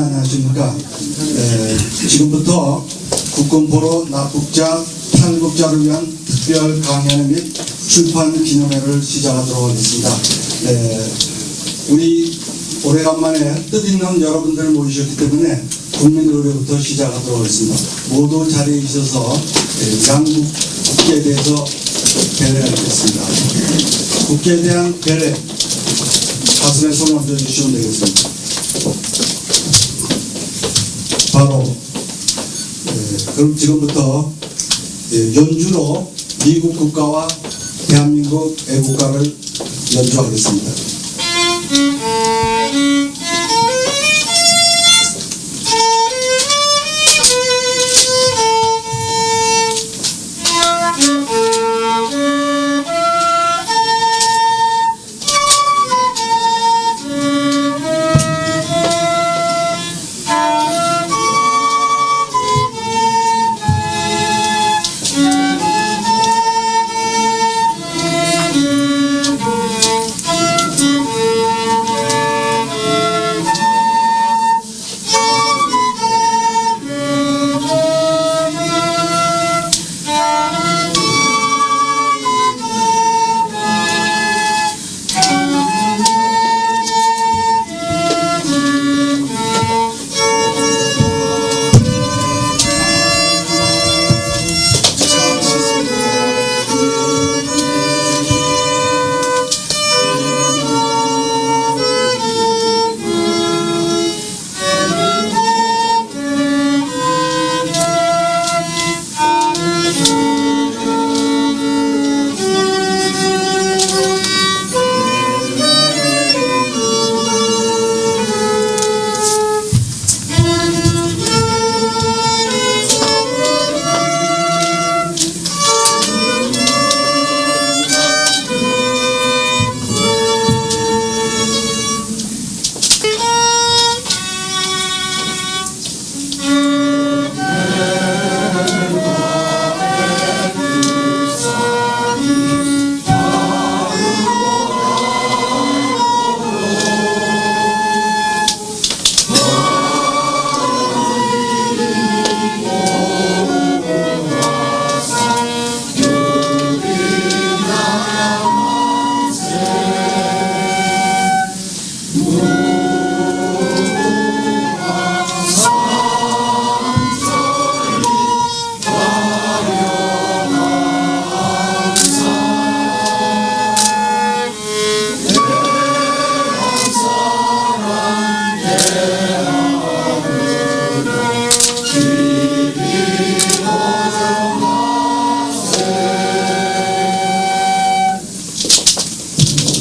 안녕하십니까. 지금부터 국군포로 납북자, 탈북자를 위한 특별 강연 및 출판 기념회를 시작하도록 하겠습니다. 우리 오래간만에 뜻있는 여러분들 모이셨기 때문에 국민 노래부터 시작하도록 하겠습니다. 모두 자리에 있어서 양국 국기에 대해서 배려하겠습니다. 국기에 대한 배려, 가슴에 손 얹어 주시면 되겠습니다. 바로 그럼 지금부터 연주로 미국 국가와 대한민국 애국가를 연주하겠습니다.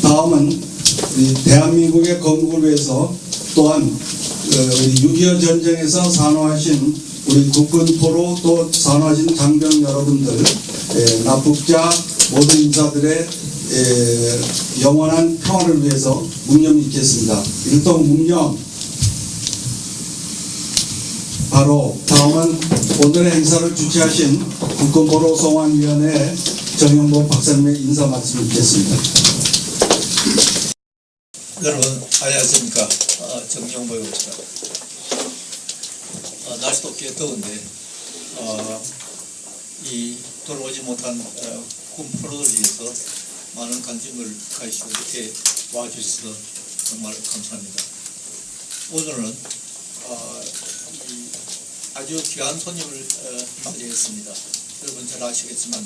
다음은 대한민국의 건국을 위해서 또한 6.25 전쟁에서 산호하신 우리 국군포로 또 산호하신 장병 여러분들, 납북자 모든 인사들의 영원한 평화를 위해서 묵념이 있겠습니다. 일동 묵념. 바로 다음은 오늘의 행사를 주최하신 국군포로 송환위원회 정영복 박사님의 인사 말씀 있겠습니다. 여러분 안녕하십니까. 정영복입니다. 날씨도 꽤 더운데 이 돌아오지 못한 군포로를 위해서 많은 관심을 가지시고 이렇게 와주셔서 정말 감사합니다. 오늘은 아주 귀한 손님을 맞이했습니다. 여러분 잘 아시겠지만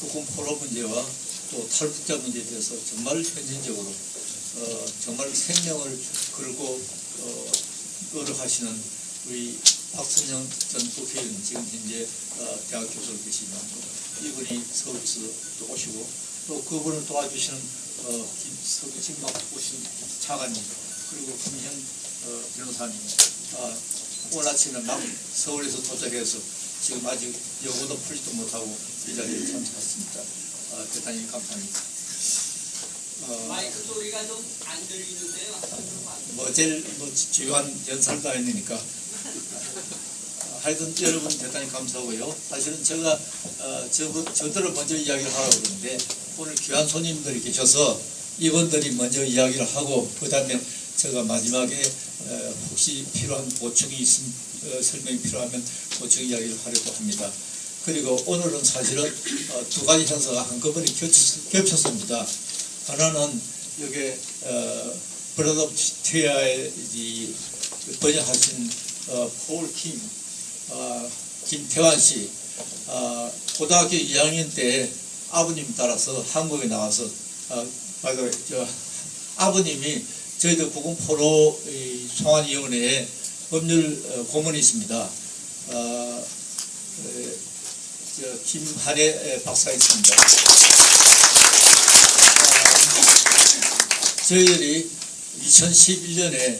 국군포로 문제와 또 탈북자 문제에 대해서 정말 현실적으로 정말 생명을 걸고 노력하시는 우리 박선영 전 국회의원 지금 현재 대학 교수로 계시며 이분이 서울에서 또 오시고 또 그분을 도와주시는 서울진막 오신 차관님 그리고 김현 변호사님 오늘 아침에 막 서울에서 도착해서 지금 아직 여고도 풀지도 못하고 이 자리에 참석했습니다. 대단히 감사합니다. 마이크 소리가 좀 안 들리는데요. 제일 주요한 연설도 아니니까 하여튼 여러분 대단히 감사하고요. 사실은 제가 저들을 먼저 이야기를 하라고 그러는데 오늘 귀한 손님들이 계셔서 이분들이 먼저 이야기를 하고 그 다음에 제가 마지막에 혹시 필요한 보충이 설명이 필요하면 보충 이야기를 하려고 합니다. 그리고 오늘은 사실은 두 가지 행사가 한꺼번에 겹쳤습니다. 하나는 여기 브라더 오브 티아의 번역하신 폴 김태환 씨 고등학교 2학년 때 아버님 따라서 한국에 나와서 아버님이 저희들 구금포로 송환위원회의 법률 고문이십니다. 김한혜 박사 있습니다. 저희들이 2011년에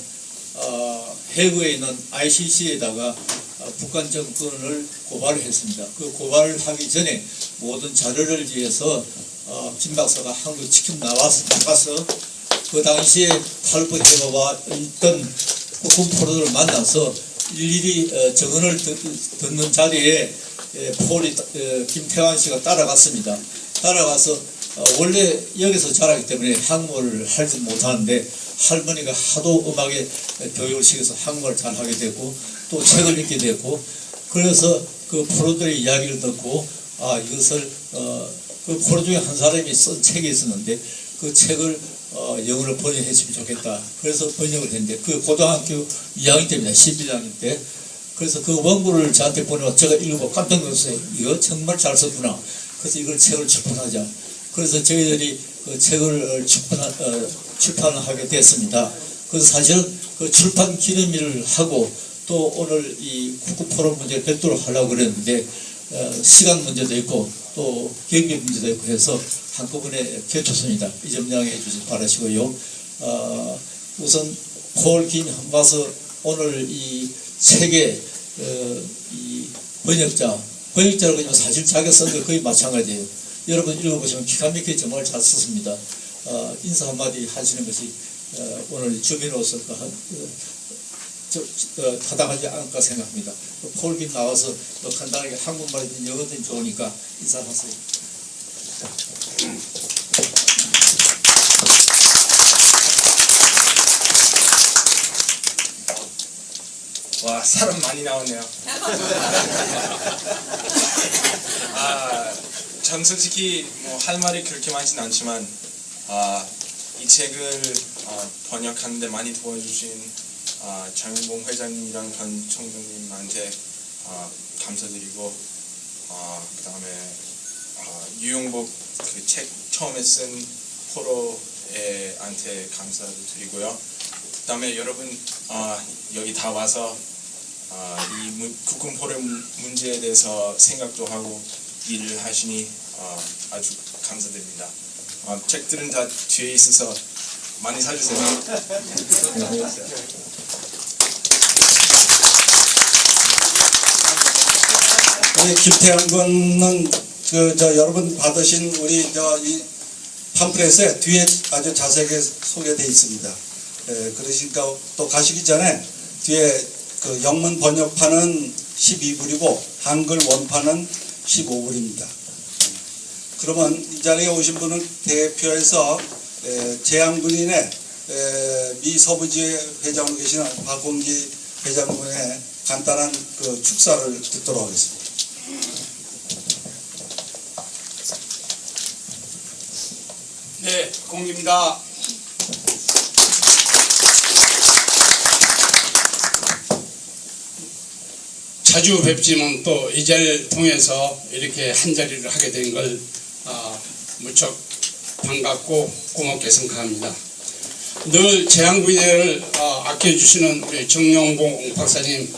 해외에 있는 ICC에다가 북한 정권을 고발을 했습니다. 그 고발을 하기 전에 모든 자료를 위해서 김 박사가 한국 직접 나가서 그 당시에 탈북해와 있던 군포로들을 만나서 일일이 증언을 듣는 자리에 김태환 씨가 따라갔습니다. 따라가서 원래 여기서 자라기 때문에 한국어를 하지 못하는데 할머니가 하도 음악에 교육을 시켜서 한국어를 잘하게 됐고 또 책을 읽게 됐고 그래서 그 포로들의 이야기를 듣고 이것을 그 포로 중에 한 사람이 쓴 책이 있었는데 그 책을 영어로 번역해 주면 좋겠다. 그래서 번역을 했는데 그 고등학교 2학년 때입니다. 11학년 때. 그래서 그 원고를 저한테 보내고 제가 읽어보고 깜짝 놀랐어요. 이거 정말 잘 썼구나. 그래서 이걸 책을 출판하자. 그래서 저희들이 그 책을 출판을 하게 됐습니다. 그래서 사실은 그 출판 기념일을 하고 또 오늘 이 국구 포럼 문제를 별도로 하려고 그랬는데 시간 문제도 있고 또 경비 문제도 있고 해서 한꺼번에 겹쳤습니다. 이 점 양해해 주시기 바라시고요. 우선 폴 김 한바서 오늘 이 책의 이 번역자라고 하면 사실 자기가 쓴 거 거의 마찬가지예요. 여러분 읽어보시면 기가 막히게 정말 잘 썼습니다. 인사 한마디 하시는 것이 오늘 주민으로서 타당하지 않을까 생각합니다. 폴 김 나와서 간단하게 한국말이든 영어든 좋으니까 인사하세요. 와, 사람 많이 나왔네요. 전 솔직히 뭐 할 말이 그렇게 많진 않지만 이 책을 번역하는데 많이 도와주신 장윤봉 회장님이랑 현 총장님한테 감사드리고 그다음에 유용복 그 책 처음에 쓴 포로에한테 감사도 드리고요. 그다음에 여러분 여기 다 와서 이 국군포로 문제에 대해서 생각도 하고 일을 하시니 아주 감사드립니다. 책들은 다 뒤에 있어서 많이 사주세요. 김태환 군은 여러분 받으신 우리 이 팜플렛에 뒤에 아주 자세하게 소개되어 있습니다. 그러니까 또 가시기 전에 뒤에 그 영문 번역판은 12불이고 한글 원판은 15불입니다. 그러면 이 자리에 오신 분은 대표해서 재향군인의 미 서부지회 회장으로 계시는 박공기 회장군의 간단한 그 축사를 듣도록 하겠습니다. 네, 공기입니다. 자주 뵙지만 또 이 자리를 통해서 이렇게 한 자리를 하게 된 걸 무척 반갑고 고맙게 생각합니다. 늘 재향군인을 아껴주시는 우리 정영봉 박사님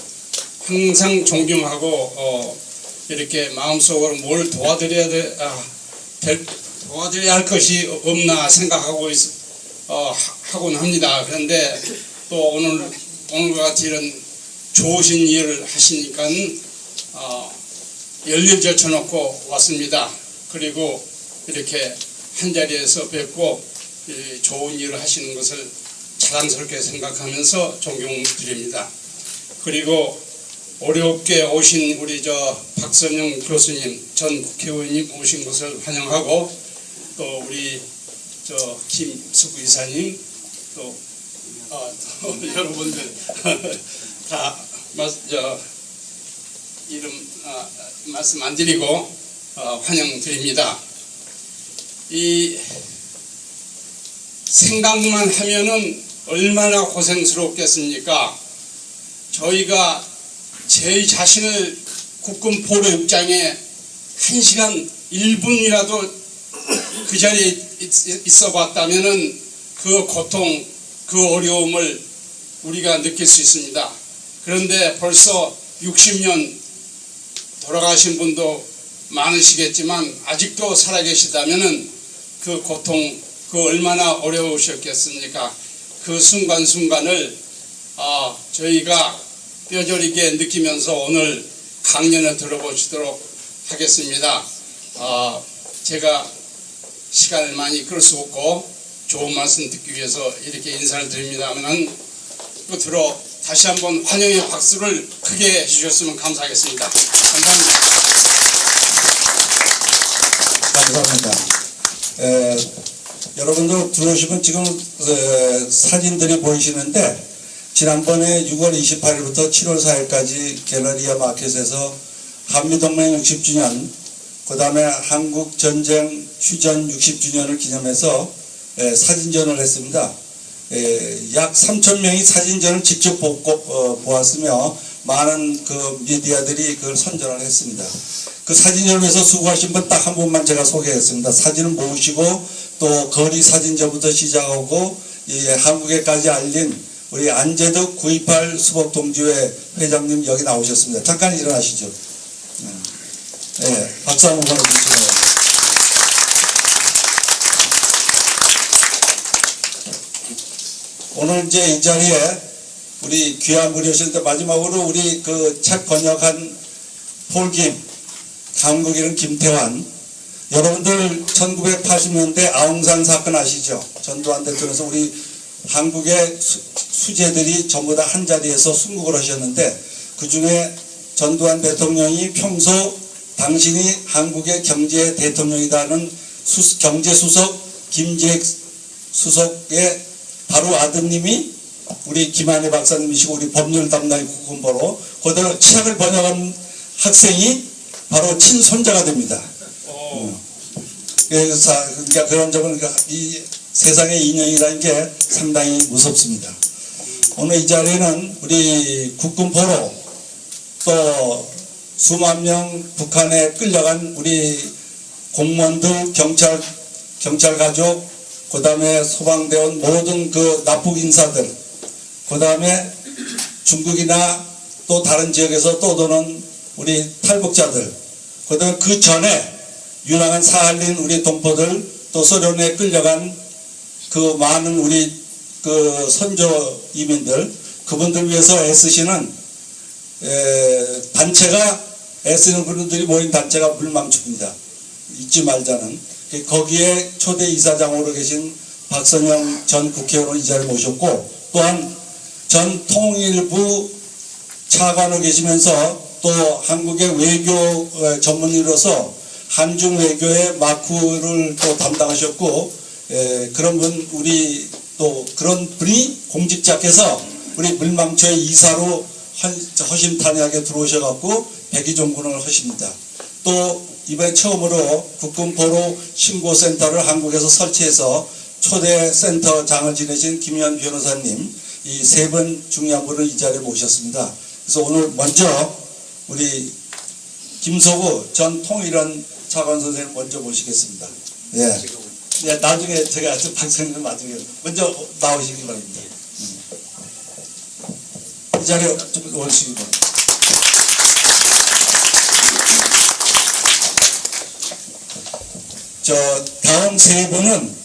항상 존경하고 이렇게 마음속으로 뭘 도와드려야 할 것이 없나 생각하고 하곤 합니다. 그런데 또 오늘과 같이 이런 좋으신 일을 하시니까 열일 제쳐놓고 왔습니다. 그리고 이렇게 한 자리에서 뵙고 좋은 일을 하시는 것을 자랑스럽게 생각하면서 존경드립니다. 그리고 어렵게 오신 우리 박선영 교수님, 전 국회의원님 오신 것을 환영하고, 또 우리 김숙 이사님, 또 여러분들 다 이름 말씀 안 드리고 환영드립니다. 이 생각만 하면은 얼마나 고생스럽겠습니까? 저희가 제 자신을 국군 포로육장에 1시간 1분이라도 그 자리에 있어 봤다면은 그 고통, 그 어려움을 우리가 느낄 수 있습니다. 그런데 벌써 60년 돌아가신 분도 많으시겠지만 아직도 살아계시다면은 그 고통, 그 얼마나 어려우셨겠습니까? 그 순간순간을 저희가 뼈저리게 느끼면서 오늘 강연을 들어보시도록 하겠습니다. 제가 시간을 많이 끌 수 없고 좋은 말씀 듣기 위해서 이렇게 인사를 드립니다만, 끝으로 다시 한번 환영의 박수를 크게 해주셨으면 감사하겠습니다. 감사합니다. 감사합니다. 여러분들 들어오시면 지금 사진들이 보이시는데, 지난번에 6월 28일부터 7월 4일까지 갤러리아 마켓에서 한미동맹 60주년, 그 다음에 한국전쟁 휴전 60주년을 기념해서 사진전을 했습니다. 약 3,000명이 사진전을 직접 보았으며 많은 그 미디어들이 그걸 선전을 했습니다. 그 사진전을 위해서 수고하신 분 딱 한 분만 제가 소개했습니다. 사진을 모으시고 또 거리 사진전부터 시작하고 한국에까지 알린 우리 안재덕 9.28 수복동지회 회장님 여기 나오셨습니다. 잠깐 일어나시죠. 네, 박수 한번 보내주시고요. 오늘 이제 이 자리에 우리 귀한 분이 오셨는데, 마지막으로 우리 그 책 번역한 폴김, 한국 이름 김태환. 여러분들 1980년대 아웅산 사건 아시죠? 전두환 대통령에서 우리 한국의 수재들이 전부 다 한 자리에서 순국을 하셨는데, 그 중에 전두환 대통령이 평소 당신이 한국의 경제 대통령이다는 경제수석 김재익 수석의 바로 아드님이 우리 김한혜 박사님이시고, 우리 법률 담당 국군보로 그대로 책을 번역한 학생이 바로 친손자가 됩니다. 그래서 그러니까 그런 점은 이 세상의 인연이라는 게 상당히 무섭습니다. 오늘 이 자리는 우리 국군포로 또 수만 명 북한에 끌려간 우리 공무원들, 경찰 가족, 그 다음에 소방대원 모든 그 납북 인사들, 그 다음에 중국이나 또 다른 지역에서 떠도는 우리 탈북자들, 그 다음에 그 전에 유랑한 사할린 우리 동포들, 또 소련에 끌려간 그 많은 우리 그 선조 이민들, 그분들 위해서 애쓰시는 단체가, 애쓰는 분들이 모인 단체가 물망초입니다. 잊지 말자는. 거기에 초대 이사장으로 계신 박선영 전 국회의원을 이 자리에 모셨고, 또한 전 통일부 차관으로 계시면서 또 한국의 외교 전문의로서 한중 외교의 마쿠를 또 담당하셨고, 그런 분, 우리 또 그런 분이 공직자께서 우리 물망초의 이사로 허심탄회하게 들어오셔갖고 백의종군을 하십니다. 또 이번에 처음으로 국군포로 신고센터를 한국에서 설치해서 초대 센터장을 지내신 김현 변호사님, 이 세 분 중요한 분을 이 자리에 모셨습니다. 그래서 오늘 먼저 우리 김소구 전 통일원 차관 선생님 먼저 모시겠습니다. 예. 예, 나중에 제가 박사님 나중에 먼저 나오시기 바랍니다. 이 자리에 좀 오시기 바랍니다. 다음 세 분은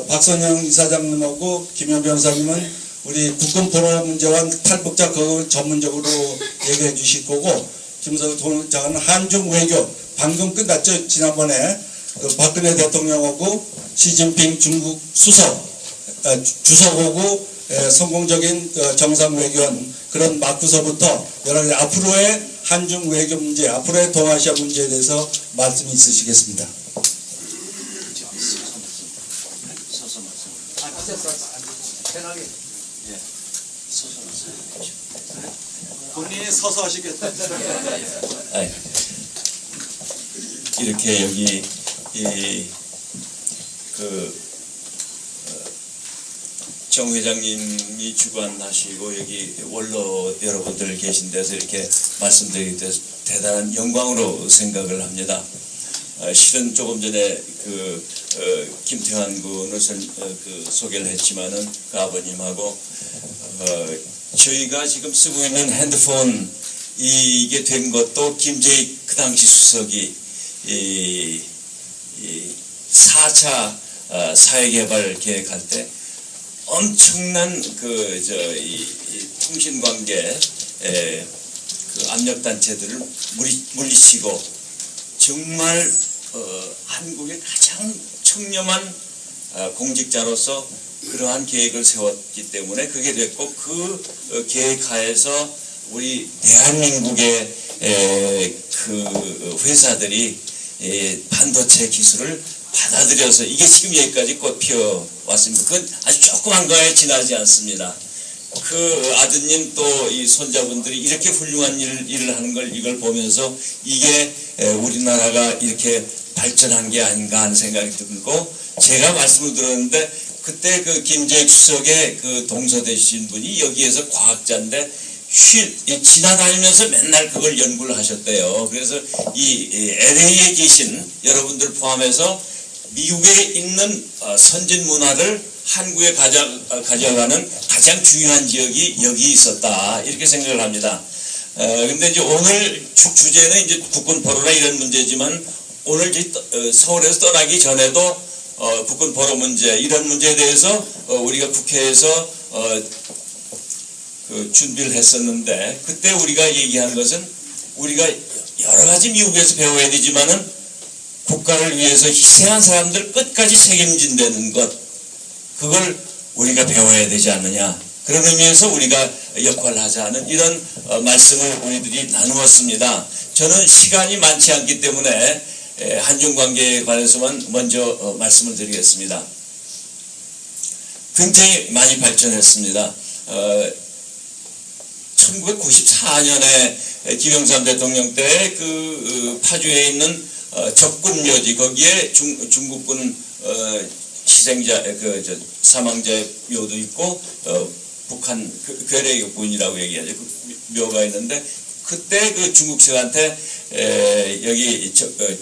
박선영 이사장님하고 김현 변호사님은 우리 국군 포로 문제와 탈북자 그걸 전문적으로 얘기해 주실 거고, 김성수 동장은 한중 외교 방금 끝났죠. 지난번에 그 박근혜 대통령하고 시진핑 중국 주석하고 성공적인 정상 외교한 그런 막부서부터 여러 가지 앞으로의 한중 외교 문제, 앞으로의 동아시아 문제에 대해서 말씀이 있으시겠습니다. 본인이 서서 하시겠다. 이렇게 여기 정 회장님이 주관하시고 여기 원로 여러분들 계신 데서 이렇게 말씀드리기 위해서 대단한 영광으로 생각을 합니다. 실은 조금 전에 김태환 군을 소개를 했지만은 그 아버님하고 저희가 지금 쓰고 있는 핸드폰 이게 된 것도 김재익 그 당시 수석이 4차 사회개발 계획할 때 엄청난 이 통신관계 그 압력단체들을 물리치고 정말 한국의 가장 청렴한 공직자로서 그러한 계획을 세웠기 때문에 그게 됐고 그 계획하에서 우리 대한민국의 그 회사들이 반도체 기술을 받아들여서 이게 지금 여기까지 꽃 피어 왔습니다. 그건 아주 조그만 거에 지나지 않습니다. 그 아드님 또 이 손자분들이 이렇게 훌륭한 일을 하는 걸 이걸 보면서 이게 우리나라가 이렇게 발전한 게 아닌가 하는 생각이 들고 제가 말씀을 들었는데 그때 그 김재익 수석의 그 동서되신 분이 여기에서 과학자인데 지나다니면서 맨날 그걸 연구를 하셨대요. 그래서 이 LA에 계신 여러분들 포함해서 미국에 있는 선진 문화를 한국에 가져가는 가장 중요한 지역이 여기 있었다 이렇게 생각을 합니다. 근데 이제 오늘 주제는 이제 국군 포로나 이런 문제지만 오늘 서울에서 떠나기 전에도 국군 포로 문제 이런 문제에 대해서 우리가 국회에서 준비를 했었는데 그때 우리가 얘기한 것은 우리가 여러 가지 미국에서 배워야 되지만은 국가를 위해서 희생한 사람들 끝까지 책임진다는 것 그걸 우리가 배워야 되지 않느냐 그런 의미에서 우리가 역할을 하자는 이런 말씀을 우리들이 나누었습니다. 저는 시간이 많지 않기 때문에 한중관계에 관해서만 먼저 말씀을 드리겠습니다. 굉장히 많이 발전했습니다. 1994년에 김영삼 대통령 때 그 파주에 있는 적군 묘지 거기에 중국군 희생자 사망자 묘도 있고 북한 괴뢰군이라고 얘기하죠. 그 묘가 있는데 그때 그 중국측한테 여기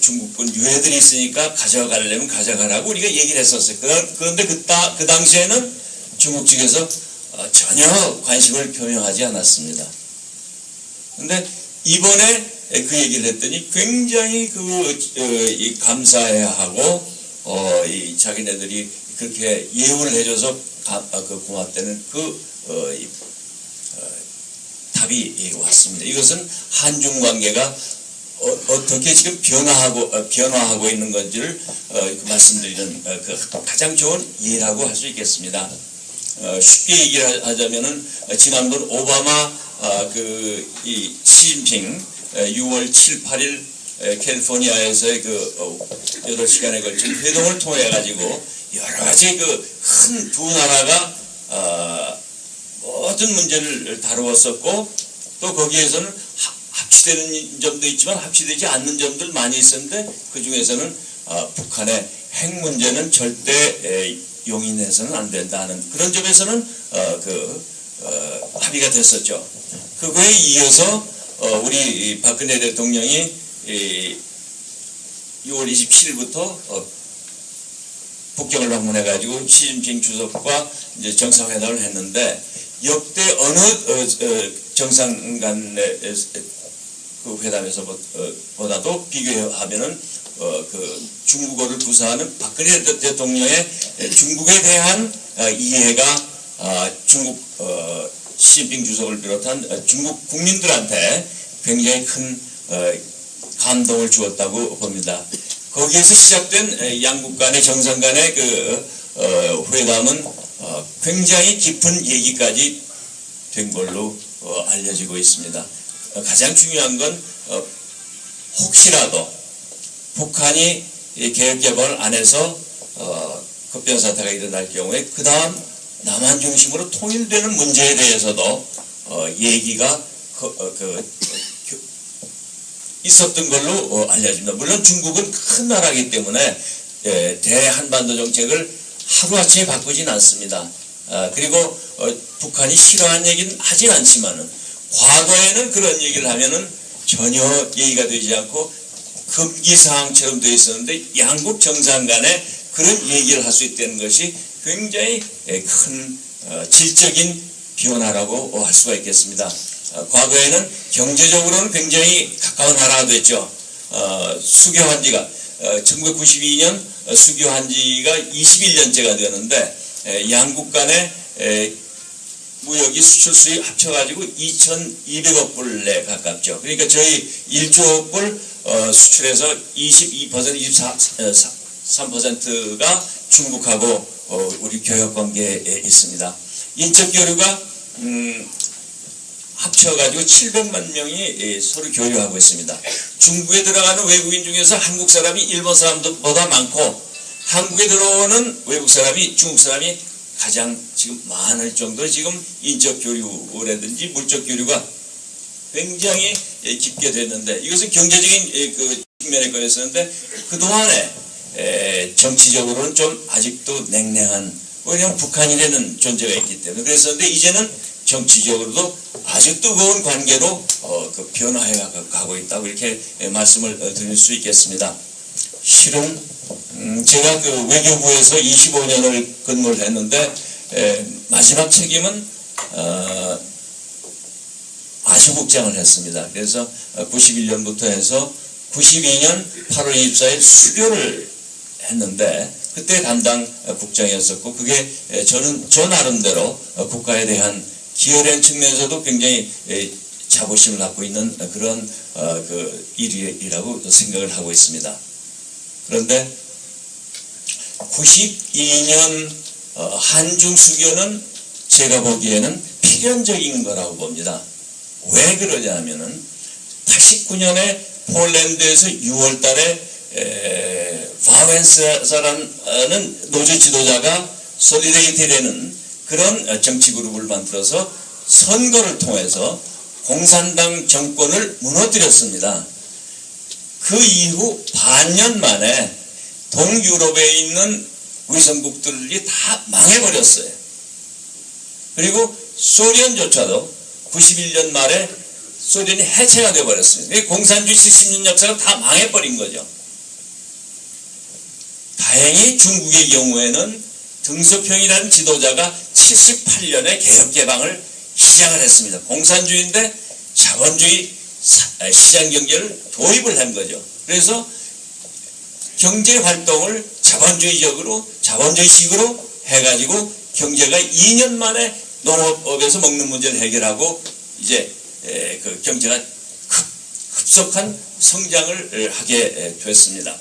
중국군 유해들이 있으니까 가져가려면 가져가라고 우리가 얘기를 했었어요. 그런데 그 당시에는 중국 측에서 전혀 관심을 표명하지 않았습니다. 그런데 이번에 그 얘기를 했더니 굉장히 감사해야 하고 이 자기네들이 그렇게 예우를 해줘서 고맙다는 답이 왔습니다. 이것은 한중 관계가 어떻게 지금 변화하고 있는 건지를 말씀드리는 가장 좋은 예라고 할 수 있겠습니다. 쉽게 얘기를 하자면은 지난번 오바마 이 시진핑 6월 7, 8일 캘리포니아에서의 8시간에 걸친 회동을 통해 가지고 여러 가지 큰 두 나라가 모든 문제를 다루었었고 또 거기에서는 합치되는 점도 있지만 합치되지 않는 점들 많이 있었는데 그 중에서는 북한의 핵 문제는 절대 용인해서는 안 된다는 그런 점에서는 합의가 됐었죠. 그거에 이어서 우리 박근혜 대통령이 6월 27일부터 북경을 방문해가지고 시진핑 주석과 이제 정상회담을 했는데 역대 어느 정상 간의 그 회담에서 보다도 비교하면은 중국어를 구사하는 박근혜 대통령의 중국에 대한 이해가 중국 시진핑 주석을 비롯한 중국 국민들한테 굉장히 큰 감동을 주었다고 봅니다. 거기에서 시작된 양국 간의 정상 간의 회담은 굉장히 깊은 얘기까지 된 걸로 알려지고 있습니다. 가장 중요한 건 혹시라도 북한이 개혁개방을 안 해서 급변 사태가 일어날 경우에 그 다음 남한 중심으로 통일되는 문제에 대해서도 얘기가 있었던 걸로 알려집니다. 물론 중국은 큰 나라이기 때문에 대한반도 정책을 하루아침에 바꾸진 않습니다. 그리고 북한이 싫어하는 얘기는 하진 않지만은 과거에는 그런 얘기를 하면은 전혀 얘기가 되지 않고 금기사항처럼 되어 있었는데 양국 정상 간에 그런 얘기를 할 수 있다는 것이 굉장히 큰 질적인 변화라고 할 수가 있겠습니다. 과거에는 경제적으로는 굉장히 가까운 나라가 됐죠. 수교한 지가 1992년 수교한 지가 21년째가 되는데 양국 간의 무역이 수출 수입 합쳐가지고 2,200억 불에 가깝죠. 그러니까 저희 1조 불 수출에서 22%, 23%가 중국하고 우리 교역 관계에 있습니다. 인적 교류가 합쳐가지고 700만 명이 서로 교류하고 있습니다. 중국에 들어가는 외국인 중에서 한국 사람이 일본 사람보다 많고 한국에 들어오는 외국 사람이 중국 사람이 가장 지금 많을 정도로 지금 인적 교류라든지 물적 교류가 굉장히 깊게 됐는데 이것은 경제적인 그 측면에 꺼냈었는데 그동안에 정치적으로는 좀 아직도 냉랭한 왜냐하면 북한이라는 존재가 있기 때문에 그랬었는데 이제는 정치적으로도 아주 뜨거운 관계로 그 변화해 가고 있다고 이렇게 말씀을 드릴 수 있겠습니다. 실은 제가 그 외교부에서 25년을 근무를 했는데 마지막 책임은 아시국장을 했습니다. 그래서 91년부터 해서 92년 8월 24일 수교를 했는데 그때 담당 국장이었었고 그게 저는 저 나름대로 국가에 대한 기여된 측면에서도 굉장히 자부심을 갖고 있는 그런 그 일이라고 생각을 하고 있습니다. 그런데 92년 한중 수교는 제가 보기에는 필연적인 거라고 봅니다. 왜 그러냐면은 89년에 폴란드에서 6월 달에 바웬스라는 노조 지도자가 솔리데이티라는 그런 정치 그룹을 만들어서 선거를 통해서 공산당 정권을 무너뜨렸습니다. 그 이후 반년 만에 동유럽에 있는 위성국들이 다 망해버렸어요. 그리고 소련조차도 91년 말에 소련이 해체가 되어버렸습니다. 공산주의 70년 역사가 다 망해버린 거죠. 다행히 중국의 경우에는 등소평이라는 지도자가 78년에 개혁개방을 시작을 했습니다. 공산주의인데 자본주의 시장경제를 도입을 한 거죠. 그래서 경제활동을 자본주의식으로 해가지고 경제가 2년 만에 농업에서 먹는 문제를 해결하고 이제 그 경제가 급속한 성장을 하게 됐습니다.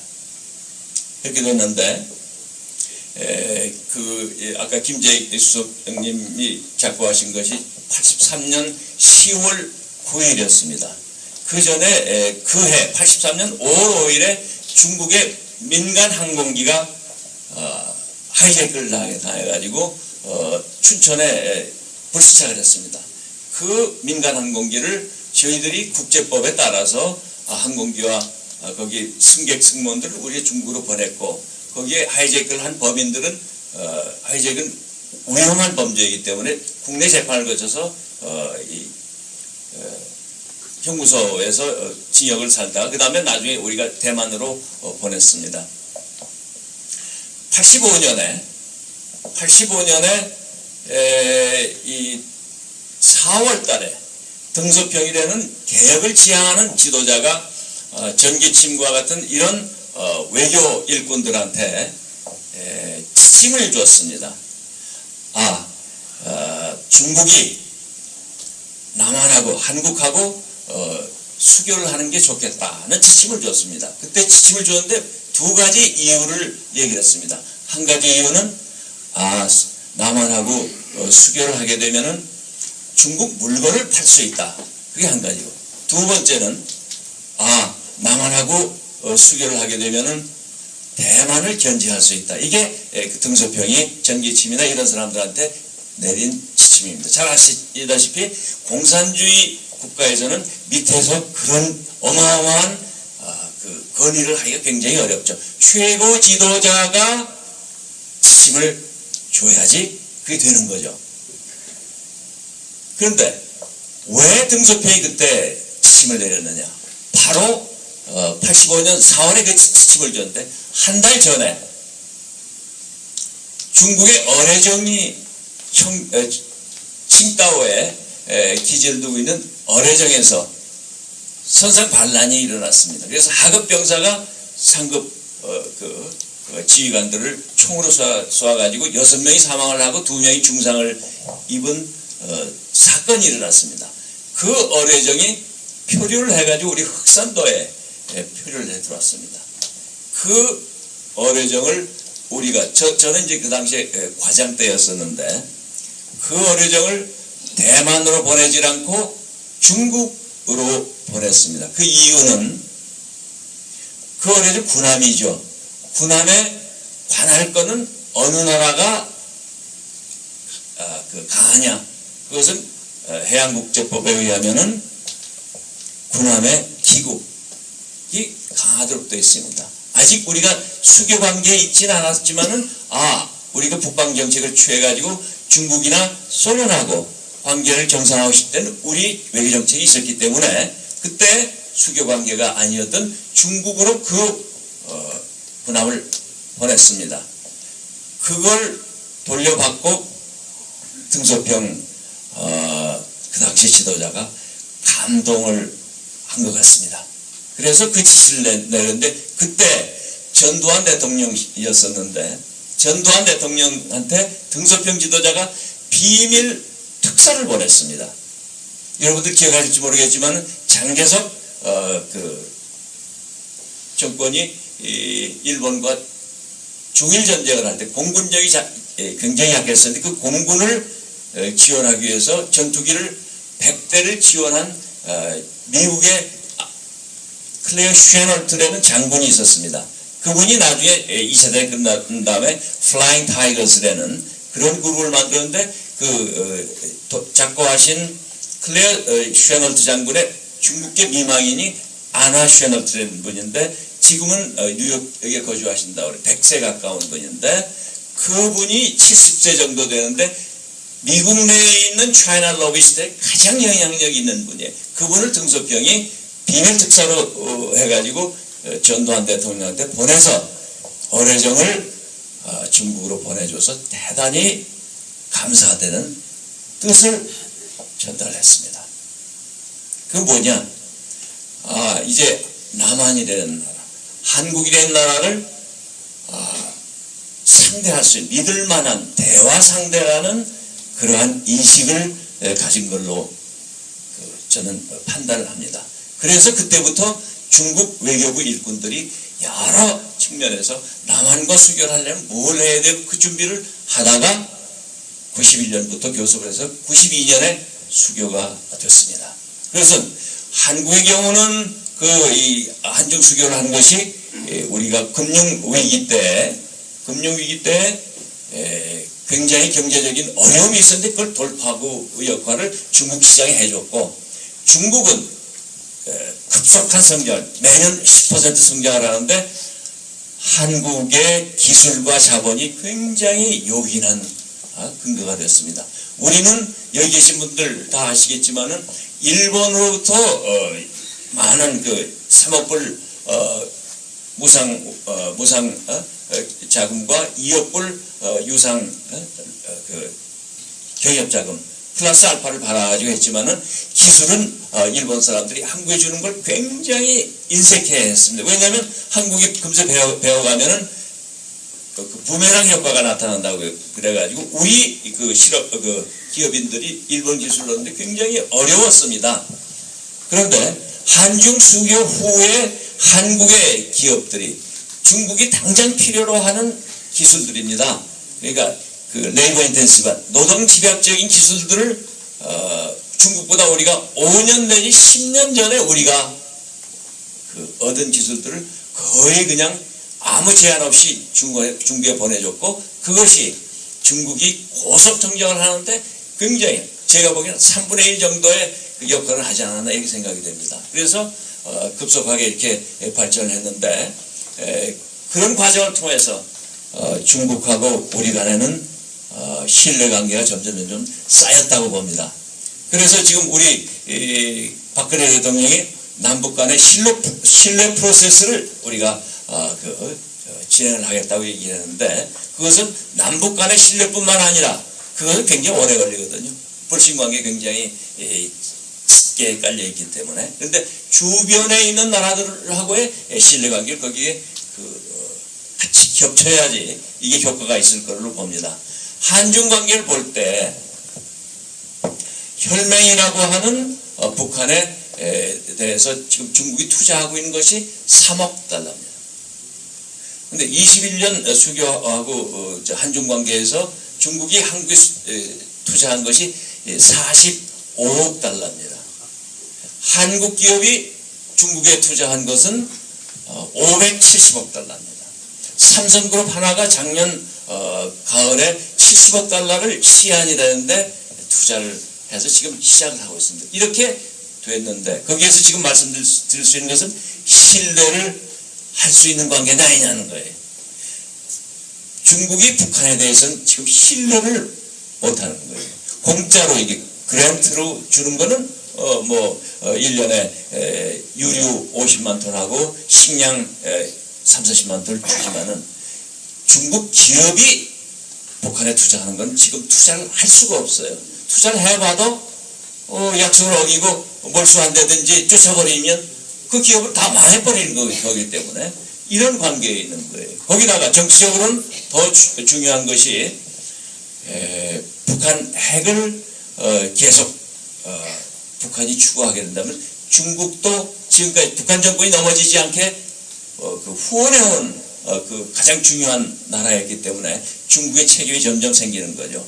그렇게 됐는데 아까 김재익 수석님이 작고하신 것이 83년 10월 9일이었습니다. 그 전에 그해 83년 5월 5일에 중국의 민간 항공기가 하이제크를 당해가지고 춘천에 불시착을 했습니다. 그 민간 항공기를 저희들이 국제법에 따라서 항공기와 거기 승객 승무원들을 우리 중국으로 보냈고 거기에 하이제크를 한 범인들은 하이제크는 위험한 범죄이기 때문에 국내 재판을 거쳐서 형무소에서 징역을 살다가 그 다음에 나중에 우리가 대만으로 보냈습니다. 85년에 이 4월 달에 등소평이라는 개혁을 지향하는 지도자가 전기침과 같은 이런 외교 일꾼들한테 지침을 줬습니다. 중국이 남한하고 한국하고 수교를 하는 게 좋겠다는 지침을 줬습니다. 그때 지침을 줬는데 두 가지 이유를 얘기를 했습니다. 한 가지 이유는 남한하고 수교를 하게 되면은 중국 물건을 팔 수 있다. 그게 한 가지고, 두 번째는 남한하고 수교를 하게 되면은 대만을 견제할 수 있다. 이게 그 등소평이 전기침이나 이런 사람들한테 내린 지침입니다. 잘 아시다시피 공산주의 국가에서는 밑에서 그런 어마어마한 그 건의를 하기가 굉장히 어렵죠. 최고 지도자가 지침을 줘야지 그게 되는 거죠. 그런데 왜 등소평이 그때 지침을 내렸느냐? 바로 85년 4월에 그 지침을 줬는데 한 달 전에 중국의 어뢰정이 칭다오에 기지를 두고 있는 어뢰정에서 선상 반란이 일어났습니다. 그래서 하급 병사가 상급 지휘관들을 총으로 쏘아가지고 6명이 사망을 하고 2명이 중상을 입은 사건이 일어났습니다. 그 어뢰정이 표류를 해가지고 우리 흑산도에 표류를 해 들어왔습니다. 그 어뢰정을 우리가 저는 이제 그 당시에 과장 때였었는데 그 어뢰정을 대만으로 보내질 않고 중국으로 보냈습니다. 그 이유는 그 어뢰정 군함이죠. 군함에 관할 거는 어느 나라가 강하냐? 그것은 해양국제법에 의하면은 군함의 기국이 강하도록 되어 있습니다. 아직 우리가 수교 관계에 있지는 않았지만은 우리가 북방 정책을 취해가지고 중국이나 소련하고 관계를 정상화하고 싶을 때는 우리 외교 정책이 있었기 때문에 그때 수교 관계가 아니었던 중국으로 그 군함을 보냈습니다. 그걸 돌려받고 등소평 그 당시 지도자가 감동을 한 것 같습니다. 그래서 그 지시를 내렸는데 그때 전두환 대통령이었었는데 전두환 대통령한테 등소평 지도자가 비밀 특사를 보냈습니다. 여러분들 기억하실지 모르겠지만 장개석 그 정권이 일본과 중일 전쟁을 할 때 공군력이 굉장히 약했었는데 그 공군을 지원하기 위해서 전투기를 100대를 지원한 미국의 클레어 쉐널트라는 장군이 있었습니다. 그분이 나중에 2차 대전 끝난 다음에 플라잉 타이거스라는 그런 그룹을 만들었는데 작고하신 클레어 쉐널트 장군의 중국계 미망인이 아나 쉐널트라는 분인데 지금은 뉴욕에 거주하신다고 그래요. 100세 가까운 분인데 그분이 70세 정도 되는데 미국 내에 있는 차이나 로비스트에 가장 영향력 있는 분이에요. 그분을 등소평이 비밀 특사로 해가지고 전두환 대통령한테 보내서 어뢰정을 중국으로 보내줘서 대단히 감사되는 뜻을 전달했습니다. 그 뭐냐? 이제 남한이라는 나라, 한국이라는 나라를 상대할 수 있는 믿을 만한 대화 상대라는 그러한 인식을 가진 걸로 저는 판단을 합니다. 그래서 그때부터 중국 외교부 일꾼들이 여러 측면에서 남한과 수교를 하려면 뭘 해야 되고 그 준비를 하다가 91년부터 교섭을 해서 92년에 수교가 됐습니다. 그래서 한국의 경우는 이 한중 수교를 한 것이 우리가 금융위기 때 굉장히 경제적인 어려움이 있었는데 그걸 돌파하고 역할을 중국 시장에 해줬고 중국은 급속한 성장, 매년 10% 성장을 하는데 한국의 기술과 자본이 굉장히 요긴한 근거가 됐습니다. 우리는 여기 계신 분들 다 아시겠지만은 일본으로부터 많은 그 3억 불 무상 자금과 2억 불 유상 경협 자금 플러스 알파를 받아가지고 했지만은 기술은 일본 사람들이 한국에 주는 걸 굉장히 인색해 했습니다. 왜냐하면 한국이 금세 배워가면은 그 부메랑 효과가 나타난다고 그래가지고 우리 그 실업 그 기업인들이 일본 기술을 넣는데 굉장히 어려웠습니다. 그런데 한중 수교 후에 한국의 기업들이 중국이 당장 필요로 하는 기술들입니다. 그러니까 그 레이버 인텐시브한 노동 집약적인 기술들을 중국보다 우리가 5년 내지 10년 전에 우리가 그 얻은 기술들을 거의 그냥 아무 제한 없이 중국에 보내줬고, 그것이 중국이 고속 성장을 하는데 굉장히 제가 보기에는 3분의 1 정도의 그 역할을 하지 않았나 이렇게 생각이 됩니다. 그래서 급속하게 이렇게 발전을 했는데, 그런 과정을 통해서 중국하고 우리 간에는 신뢰관계가 점점 쌓였다고 봅니다. 그래서 지금 우리 박근혜 대통령이 남북 간의 신뢰 프로세스를 우리가 진행을 하겠다고 얘기했는데, 그것은 남북 간의 신뢰뿐만 아니라 그것은 굉장히 오래 걸리거든요. 불신관계 굉장히 짙게 깔려있기 때문에. 그런데 주변에 있는 나라들하고의 신뢰관계를 거기에 같이 겹쳐야지 이게 효과가 있을 걸로 봅니다. 한중관계를 볼 때 혈맹이라고 하는 북한에 대해서 지금 중국이 투자하고 있는 것이 3억 달러입니다. 근데 21년 수교하고 한중관계에서 중국이 한국에 투자한 것이 45억 달러입니다. 한국 기업이 중국에 투자한 것은 570억 달러입니다. 삼성그룹 하나가 작년 가을에 70억 달러를 시한이 되는데 투자를 해서 지금 시작을 하고 있습니다. 이렇게 됐는데 거기에서 지금 말씀드릴 수 있는 것은 신뢰를 할 수 있는 관계는 아니냐는 거예요. 중국이 북한에 대해서는 지금 신뢰를 못하는 거예요. 공짜로 이게 그랜트로 주는 거는 1년에 유류 50만 톤하고 식량 30-40만 톤을 주지만은 중국 기업이 북한에 투자하는 건 지금 투자를 할 수가 없어요. 투자를 해봐도 약속을 어기고 몰수한다든지 쫓아버리면 그 기업을 다 망해버리는 거기 때문에 이런 관계에 있는 거예요. 거기다가 정치적으로는 더 중요한 것이 북한 핵을 계속 북한이 추구하게 된다면 중국도 지금까지 북한 정권이 넘어지지 않게 후원해온 가장 중요한 나라였기 때문에 중국의 책임이 점점 생기는 거죠.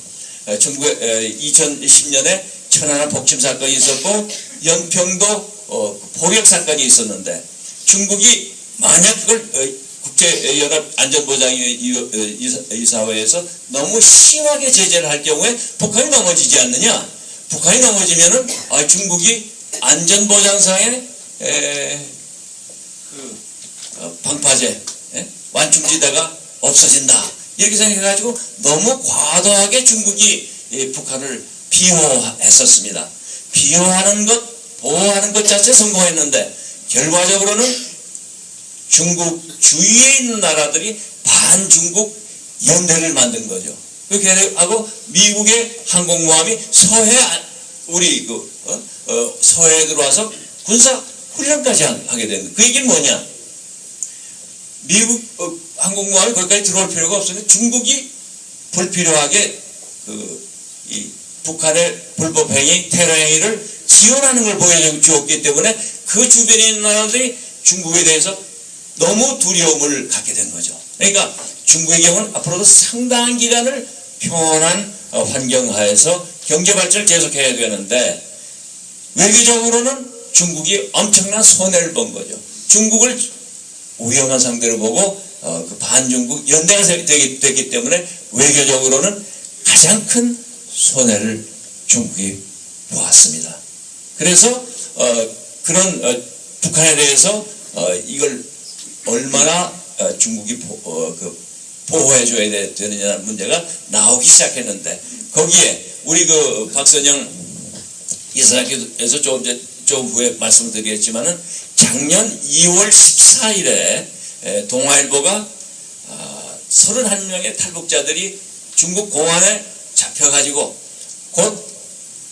2010년에 천안함 폭침 사건이 있었고 연평도 포격 사건이 있었는데 중국이 만약 그걸 국제연합안전보장이사회에서 너무 심하게 제재를 할 경우에 북한이 넘어지지 않느냐? 북한이 넘어지면은 중국이 안전보장상의 방파제 완충지대가 없어진다 이렇게 생각해가지고 너무 과도하게 중국이 북한을 비호했었습니다. 비호하는 것 보호하는 것 자체에 성공했는데 결과적으로는 중국 주위에 있는 나라들이 반중국 연대를 만든 거죠. 그렇게 하고 미국의 항공모함이 서해에 들어와서 군사 훈련까지 하게 된 거예요. 그 얘기는 뭐냐? 미국 항공모함이 거기까지 들어올 필요가 없었는데 중국이 불필요하게 이 북한의 불법행위, 테러행위를 지원하는 걸 보여주었기 때문에 그 주변에 있는 나라들이 중국에 대해서 너무 두려움을 갖게 된 거죠. 그러니까 중국의 경우는 앞으로도 상당한 기간을 평온한 환경 하에서 경제 발전을 계속해야 되는데 외교적으로는 중국이 엄청난 손해를 본 거죠. 중국을 위험한 상대로 보고 그 반중국 연대가 됐기 때문에 외교적으로는 가장 큰 손해를 중국이 보았습니다. 그래서 그런 북한에 대해서 이걸 얼마나 중국이 보호해줘야 되느냐 문제가 나오기 시작했는데 거기에 우리 박선영 이사장께서 조금 후에 말씀을 드리겠지만은 작년 2월 14일에 동아일보가 31명의 탈북자들이 중국 공안에 잡혀가지고 곧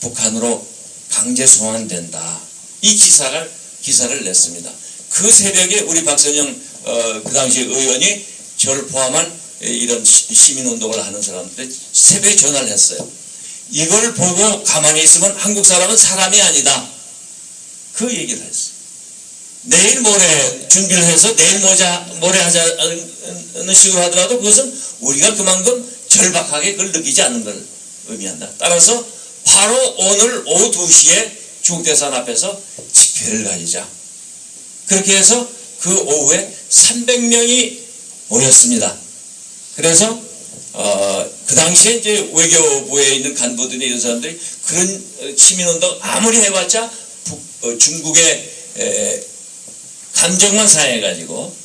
북한으로 강제 송환된다. 이 기사를 냈습니다. 그 새벽에 우리 박선영 그 당시 의원이 저를 포함한 이런 시민운동을 하는 사람들이 새벽에 전화를 했어요. 이걸 보고 가만히 있으면 한국 사람은 사람이 아니다. 그 얘기를 했어요. 내일 모레 준비를 해서 내일 모레 하자는 식으로 하더라도 그것은 우리가 그만큼 절박하게 그걸 느끼지 않는 걸 의미한다. 따라서 바로 오늘 오후 2시에 중국대사관 앞에서 집회를 가지자. 그렇게 해서 그 오후에 300명이 모였습니다. 그래서 그 당시에 이제 외교부에 있는 간부들이 이런 사람들이 그런 시민운동 아무리 해봤자 중국의 감정만 상해가지고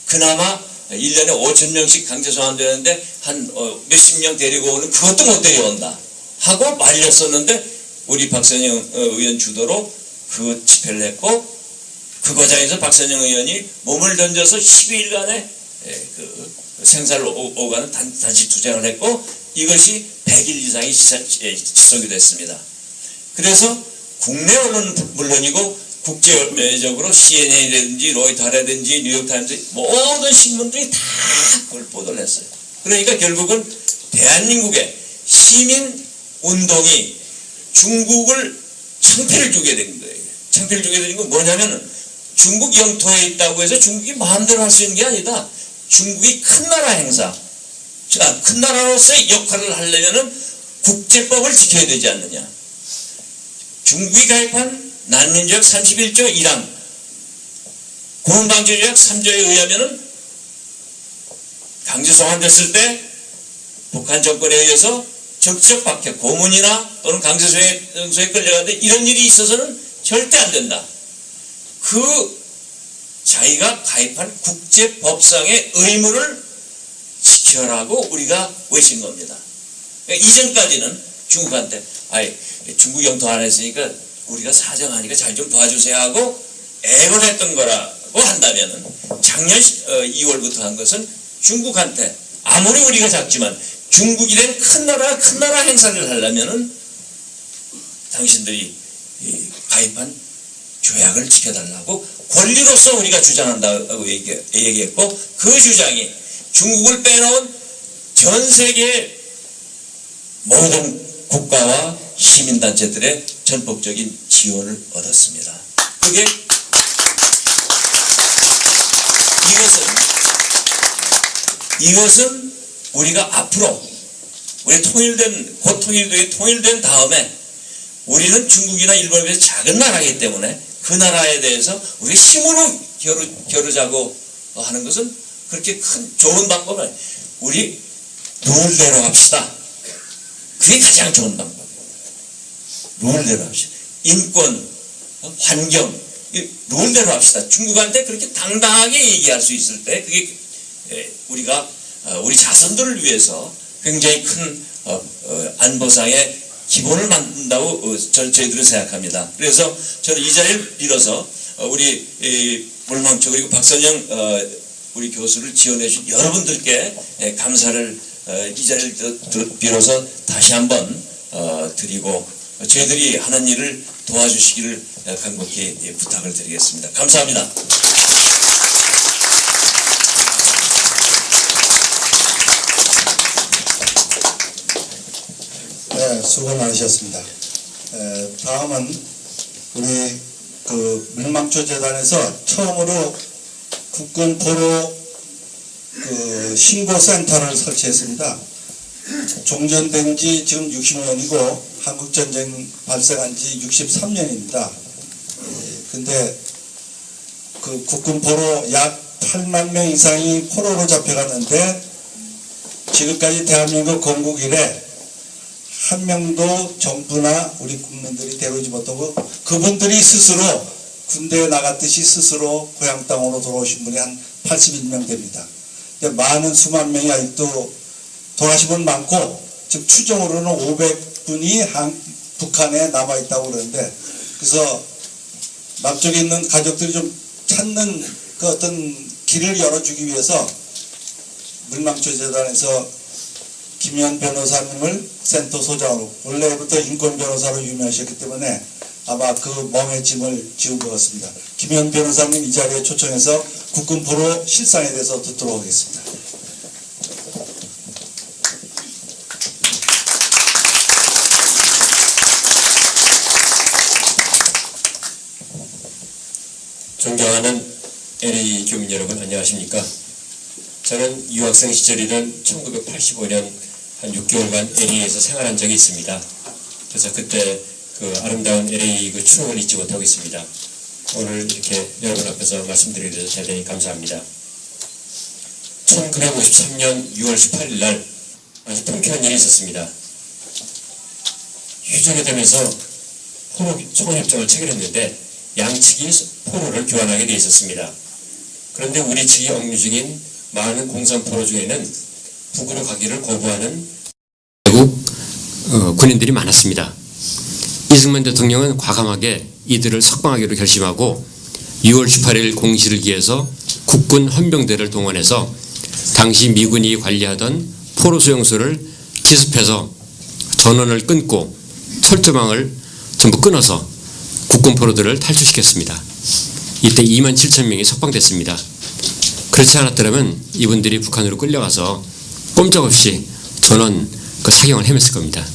그나마 1년에 5,000명씩 강제 송환되는데 한 몇십 명 데리고 오는 그것도 못 데려온다 하고 말렸었는데 우리 박선영 의원 주도로 그 집회를 했고 그 과정에서 박선영 의원이 몸을 던져서 12일간의 그 생사를 오가는 단식 투쟁을 했고 이것이 100일 이상이 지속이 됐습니다. 그래서 국내 언론은 물론이고 국제적으로 CNN이라든지 로이터라든지 뉴욕타임즈 모든 신문들이 다 그걸 보도를 했어요. 그러니까 결국은 대한민국의 시민운동이 중국을 창피를 주게 된 거예요. 창피를 주게 된 건 뭐냐면은 중국 영토에 있다고 해서 중국이 마음대로 할 수 있는 게 아니다. 중국이 큰 나라 행사, 큰 나라로서의 역할을 하려면은 국제법을 지켜야 되지 않느냐. 중국이 가입한 난민조약 31조 1항, 고문방지조약 3조에 의하면은 강제 송환됐을 때 북한 정권에 의해서 적적 박해, 고문이나 또는 강제소에 끌려가는데 이런 일이 있어서는 절대 안 된다. 그 자기가 가입한 국제법상의 의무를 지켜라고 우리가 외친 겁니다. 그러니까 이전까지는 중국한테 중국 영토 안에 있으니까 우리가 사정하니까 잘 좀 도와주세요 하고 애걸했던 거라고 한다면은 작년 2월부터 한 것은 중국한테 아무리 우리가 작지만 중국이란 큰 나라 행사를 하려면은 당신들이 가입한 조약을 지켜달라고 권리로서 우리가 주장한다고 얘기했고 그 주장이 중국을 빼놓은 전 세계 모든 국가와 시민단체들의 전폭적인 지원을 얻었습니다. 그게 이것은 우리가 앞으로 우리 곧 통일된 다음에 우리는 중국이나 일본에 비해서 작은 나라이기 때문에 그 나라에 대해서 우리 힘으로 겨루자고 하는 것은 그렇게 큰 좋은 방법은 아니에요. 우리 룰대로 합시다. 그게 가장 좋은 방법이에요. 룰대로 합시다. 인권, 환경, 룰대로 합시다. 중국한테 그렇게 당당하게 얘기할 수 있을 때 그게 우리가 우리 자손들을 위해서 굉장히 큰 안보상의 기본을 만든다고 저희들은 생각합니다. 그래서 저는 이 자리를 빌어서 우리 물망초 그리고 박선영 우리 교수를 지원해 주신 여러분들께 감사를 이 자리를 빌어서 다시 한번 드리고 저희들이 하는 일을 도와주시기를 간곡히 부탁을 드리겠습니다. 감사합니다. 네, 수고 많으셨습니다. 다음은 우리 그 물망초 재단에서 처음으로 국군 포로 그 신고센터를 설치했습니다. 종전된 지 지금 60년이고 한국전쟁 발생한 지 63년입니다. 근데 그 국군 포로 약 8만 명 이상이 포로로 잡혀갔는데 지금까지 대한민국 건국 이래 한 명도 정부나 우리 국민들이 데려오지 못하고 그분들이 스스로 군대에 나갔듯이 스스로 고향 땅으로 돌아오신 분이 한 81명 됩니다. 많은 수만 명이 아직도 돌아가신 분 많고 즉 추정으로는 500분이 북한에 남아있다고 그러는데 그래서 남쪽에 있는 가족들이 좀 찾는 그 어떤 길을 열어주기 위해서 물망초 재단에서 김현 변호사님을 센터 소장으로 원래부터 인권 변호사로 유명하셨기 때문에 아마 그 멍의 짐을 지은 것 같습니다. 김현 변호사님 이 자리에 초청해서 국군 포로 실상에 대해서 듣도록 하겠습니다. 존경하는 LA 교민 여러분 안녕하십니까? 저는 유학생 시절이던 1985년 한 6개월간 LA에서 생활한 적이 있습니다. 그래서 그때 그 아름다운 LA 그 추억을 잊지 못하고 있습니다. 오늘 이렇게 여러분 앞에서 말씀드리게 돼서 대단히 감사합니다. 1953년 6월 18일 날 아주 통쾌한 일이 있었습니다. 휴전이 되면서 포로 청원협정을 체결했는데 양측이 포로를 교환하게 되어 있었습니다. 그런데 우리 측이 억류 중인 많은 공산 포로 중에는 북으로 가기를 거부하는 외국 군인들이 많았습니다. 이승만 대통령은 과감하게 이들을 석방하기로 결심하고 6월 18일 공시를 기해서 국군 헌병대를 동원해서 당시 미군이 관리하던 포로 수용소를 기습해서 전원을 끊고 철조망을 전부 끊어서 국군 포로들을 탈출시켰습니다. 이때 2만 7천 명이 석방됐습니다. 그렇지 않았더라면 이분들이 북한으로 끌려가서 꼼짝없이 전원 그 사경을 헤맸을 겁니다.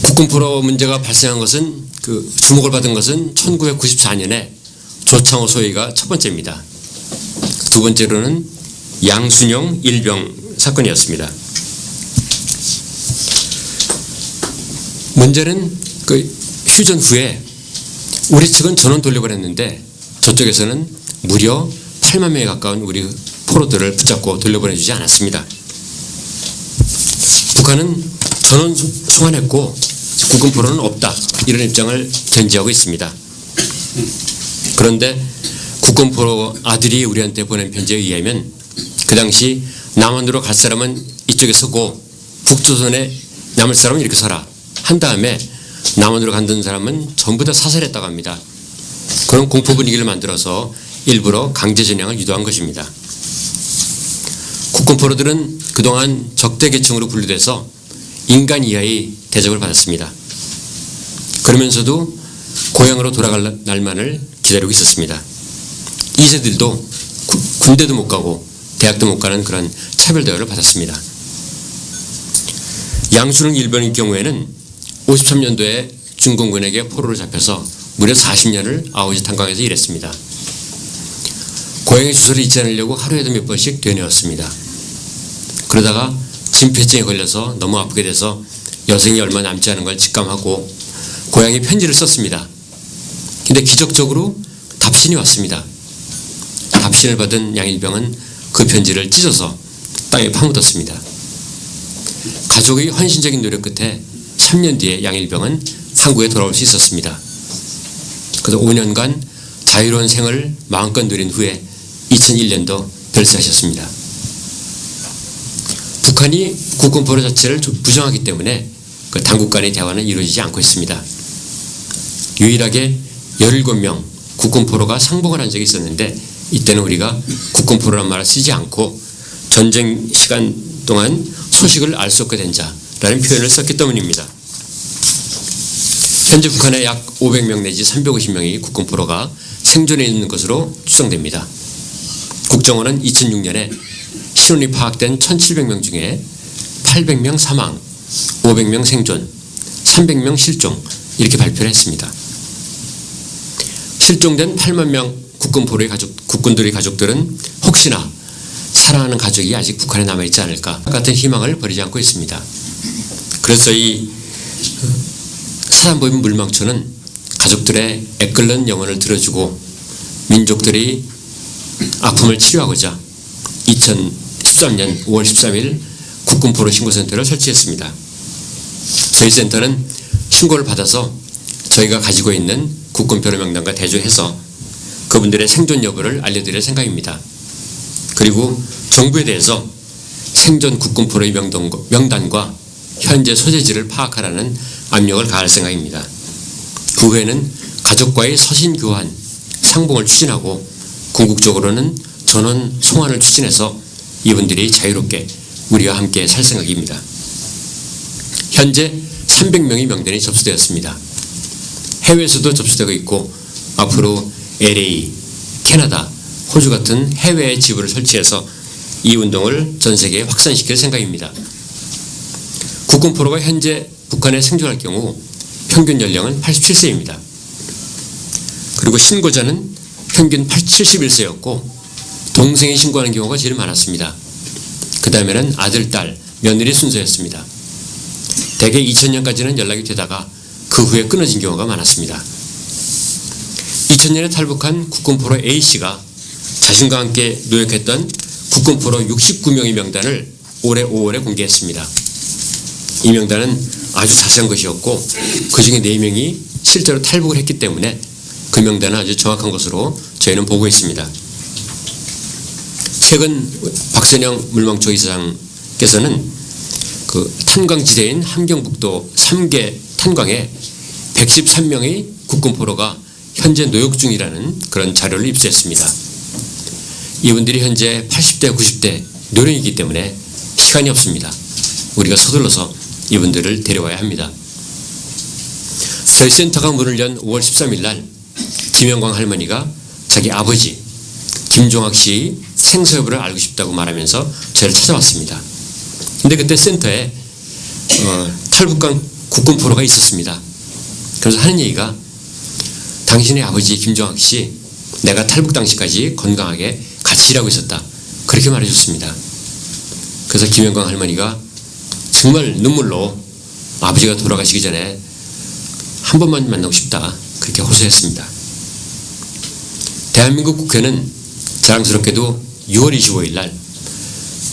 국군 포로 문제가 발생한 것은 그 주목을 받은 것은 1994년에 조창호 소위가 첫 번째입니다. 두 번째로는 양순영 일병 사건이었습니다. 문제는 그 휴전 후에 우리 측은 전원 돌려고 했는데 저쪽에서는 무려 8만 명에 가까운 우리 포로들을 붙잡고 돌려보내주지 않았습니다. 북한은 전원 소환했고 국군 포로는 없다 이런 입장을 견지하고 있습니다. 그런데 국군 포로 아들이 우리한테 보낸 편지에 의하면 그 당시 남한으로 갈 사람은 이쪽에 서고 북조선에 남을 사람은 이렇게 서라 한 다음에 남한으로 간다는 사람은 전부 다 사살했다고 합니다. 그런 공포 분위기를 만들어서 일부러 강제 전향을 유도한 것입니다. 국군 포로들은 그동안 적대 계층으로 분류돼서 인간 이하의 대접을 받았습니다. 그러면서도 고향으로 돌아갈 날만을 기다리고 있었습니다. 이세들도 군대도 못 가고 대학도 못 가는 그런 차별 대우를 받았습니다. 양순영 일병의 경우에는 53년도에 중공군에게 포로로 잡혀서 무려 40년을 아오지 탄광에서 일했습니다. 고향의 주소를 잊지 않으려고 하루에도 몇 번씩 되뇌었습니다. 그러다가 진폐증에 걸려서 너무 아프게 돼서 여생이 얼마 남지 않은 걸 직감하고 고향에 편지를 썼습니다. 근데 기적적으로 답신이 왔습니다. 답신을 받은 양일병은 그 편지를 찢어서 땅에 파묻었습니다. 가족의 헌신적인 노력 끝에 3년 뒤에 양일병은 한국에 돌아올 수 있었습니다. 그래서 5년간 자유로운 생을 마음껏 누린 후에 2001년도 별세하셨습니다. 북한이 국군 포로 자체를 부정하기 때문에 그 당국 간의 대화는 이루어지지 않고 있습니다. 유일하게 17명 국군 포로가 상봉을 한 적이 있었는데 이때는 우리가 국군 포로란 말을 쓰지 않고 전쟁 시간 동안 소식을 알 수 없게 된 자라는 표현을 썼기 때문입니다. 현재 북한에 약 500명 내지 350명의 국군 포로가 생존해 있는 것으로 추정됩니다. 국정원은 2006년에 신원이 파악된 1,700명 중에 800명 사망, 500명 생존, 300명 실종 이렇게 발표를 했습니다. 실종된 8만 명 국군들의 가족들은 혹시나 사랑하는 가족이 아직 북한에 남아있지 않을까 같은 희망을 버리지 않고 있습니다. 그래서 이 사단법인 물망초는 가족들의 애끓는 영혼을 들어주고 민족들의 아픔을 치료하고자 2013년 5월 13일 국군 포로 신고센터를 설치했습니다. 저희 센터는 신고를 받아서 저희가 가지고 있는 국군 포로 명단과 대조해서 그분들의 생존 여부를 알려드릴 생각입니다. 그리고 정부에 대해서 생존 국군 포로의 명단과 현재 소재지를 파악하라는 압력을 가할 생각입니다. 그 후에는 가족과의 서신 교환, 상봉을 추진하고 궁극적으로는 전원 송환을 추진해서 이분들이 자유롭게 우리와 함께 살 생각입니다. 현재 300명의 명단이 접수되었습니다. 해외에서도 접수되고 있고 앞으로 LA, 캐나다, 호주 같은 해외에 지부를 설치해서 이 운동을 전 세계에 확산시킬 생각입니다. 국군 포로가 현재 북한에 생존할 경우 평균 연령은 87세입니다. 그리고 신고자는 평균 71세였고 동생이 신고하는 경우가 제일 많았습니다. 그 다음에는 아들, 딸, 며느리 순서였습니다. 대개 2000년까지는 연락이 되다가 그 후에 끊어진 경우가 많았습니다. 2000년에 탈북한 국군포로 A씨가 자신과 함께 노역했던 국군포로 69명의 명단을 올해 5월에 공개했습니다. 이 명단은 아주 자세한 것이었고 그 중에 4명이 실제로 탈북을 했기 때문에 그 명단은 아주 정확한 것으로 저희는 보고 있습니다. 최근 박선영 물망초 이사장께서는 그 탄광지대인 함경북도 3개 탄광에 113명의 국군포로가 현재 노역 중이라는 그런 자료를 입수했습니다. 이분들이 현재 80대, 90대 노령이기 때문에 시간이 없습니다. 우리가 서둘러서 이분들을 데려와야 합니다. 저희 센터가 문을 연 5월 13일 날 김영광 할머니가 자기 아버지 김종학 씨의 생사 여부를 알고 싶다고 말하면서 저를 찾아왔습니다. 근데 그때 센터에 탈북한 국군포로가 있었습니다. 그래서 하는 얘기가 당신의 아버지 김종학 씨 내가 탈북 당시까지 건강하게 같이 일하고 있었다. 그렇게 말해줬습니다. 그래서 김영광 할머니가 정말 눈물로 아버지가 돌아가시기 전에 한 번만 만나고 싶다. 그렇게 호소했습니다. 대한민국 국회는 자랑스럽게도 6월 25일 날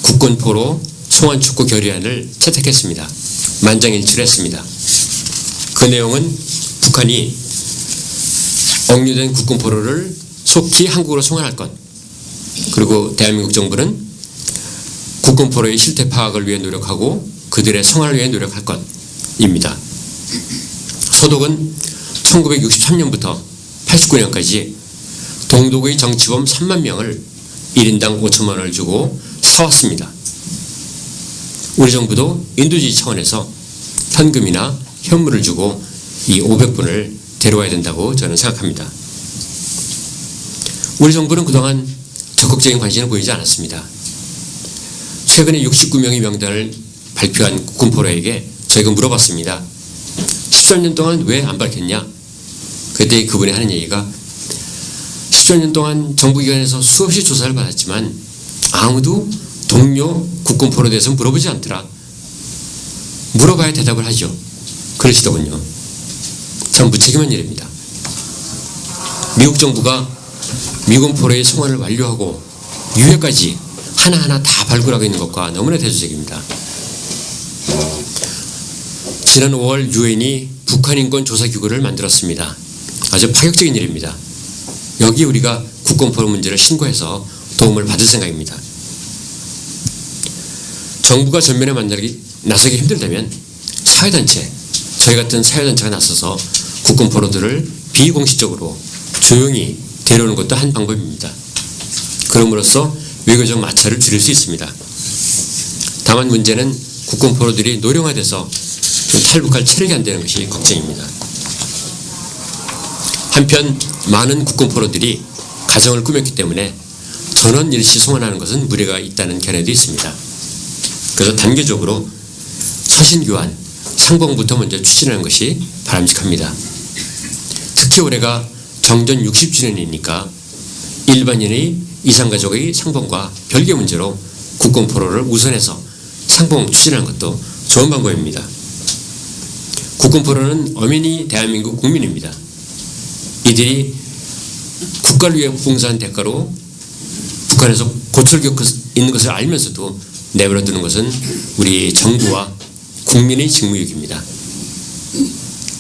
국군포로 송환축구 결의안을 채택했습니다. 만장일치했습니다. 그 내용은 북한이 억류된 국군포로를 속히 한국으로 송환할 것, 그리고 대한민국 정부는 국군포로의 실태 파악을 위해 노력하고 그들의 성화를 위해 노력할 것입니다. 소독은 1963년부터 89년까지 동독의 정치범 3만 명을 1인당 5천만 원을 주고 사왔습니다. 우리 정부도 인도주의 차원에서 현금이나 현물을 주고 이 500분을 데려와야 된다고 저는 생각합니다. 우리 정부는 그동안 적극적인 관심을 보이지 않았습니다. 최근에 69명의 명단을 발표한 국군포로에게 저희가 물어봤습니다. 13년 동안 왜 안 밝혔냐? 그때 그분이 하는 얘기가 13년 동안 정부기관에서 수없이 조사를 받았지만 아무도 동료 국군포로에 대해서 물어보지 않더라. 물어봐야 대답을 하죠. 그러시더군요. 참 무책임한 일입니다. 미국 정부가 미군포로의 송환을 완료하고 유해까지 하나하나 다 발굴하고 있는 것과 너무나 대조적입니다. 지난 5월 유엔이 북한인권조사기구를 만들었습니다. 아주 파격적인 일입니다. 여기 우리가 국군포로 문제를 신고해서 도움을 받을 생각입니다. 정부가 전면에 나서기 힘들다면 사회단체, 저희 같은 사회단체가 나서서 국군포로들을 비공식적으로 조용히 데려오는 것도 한 방법입니다. 그럼으로써 외교적 마찰을 줄일 수 있습니다. 다만 문제는 국군포로들이 노령화돼서 좀 탈북할 체력이 안 되는 것이 걱정입니다. 한편 많은 국군포로들이 가정을 꾸몄기 때문에 전원 일시 송환하는 것은 무리가 있다는 견해도 있습니다. 그래서 단계적으로 서신교환, 상봉부터 먼저 추진하는 것이 바람직합니다. 특히 올해가 정전 60주년이니까 일반인의 이산가족의 상봉과 별개 문제로 국군포로를 우선해서 상봉 추진하는 것도 좋은 방법입니다. 국군포로는 엄연히 대한민국 국민입니다. 이들이 국가를 위해 봉사한 대가로 북한에서 고초를 겪고 있는 것을 알면서도 내버려두는 것은 우리 정부와 국민의 직무유기입니다.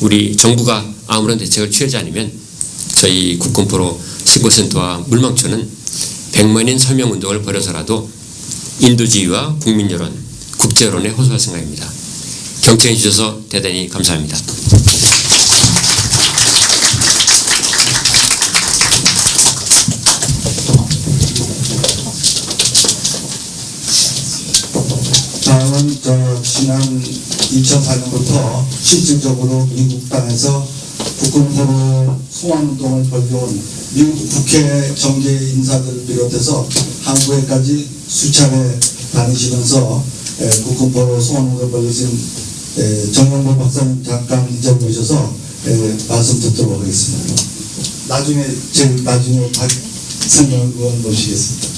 우리 정부가 아무런 대책을 취하지 않으면 저희 국군포로 신고센터와 물망초는 100만인 서명운동을 벌여서라도 인도주의와 국민여론, 국제여론에 호소할 생각입니다. 경청해 주셔서 대단히 감사합니다. 다음은 지난 2004년부터 실질적으로 미국 땅에서 국군포로 송환운동을 벌여온 미국 국회 정계 인사들을 비롯해서 한국에까지 수차례 다니시면서 국군포로 송환운동을 벌여진 정영보 박사님 잠깐 이 자리에 모셔서 말씀 듣도록 하겠습니다. 나중에 박상명 의원 모시겠습니다. 네.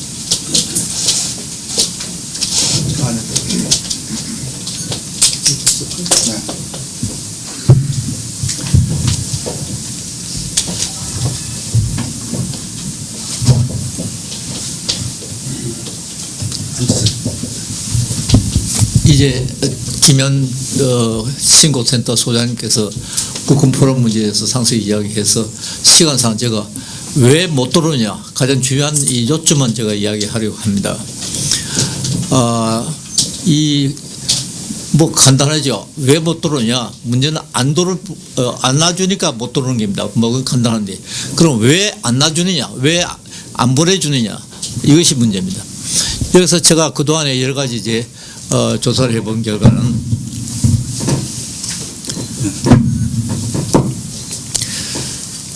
이제 김현 신고센터 소장님께서 국군 포럼 문제에 대해서 상세히 이야기해서 시간상 제가 왜 못 들어오냐 가장 중요한 이 요점만 제가 이야기하려고 합니다. 뭐 간단하죠. 왜 못 들어오냐? 문제는 안 놔주니까 못 들어오는 겁니다. 뭐 간단한데 그럼 왜 안 놔주느냐? 왜 안 보내주느냐? 이것이 문제입니다. 여기서 제가 그동안에 여러 가지 이제 조사를 해본 결과는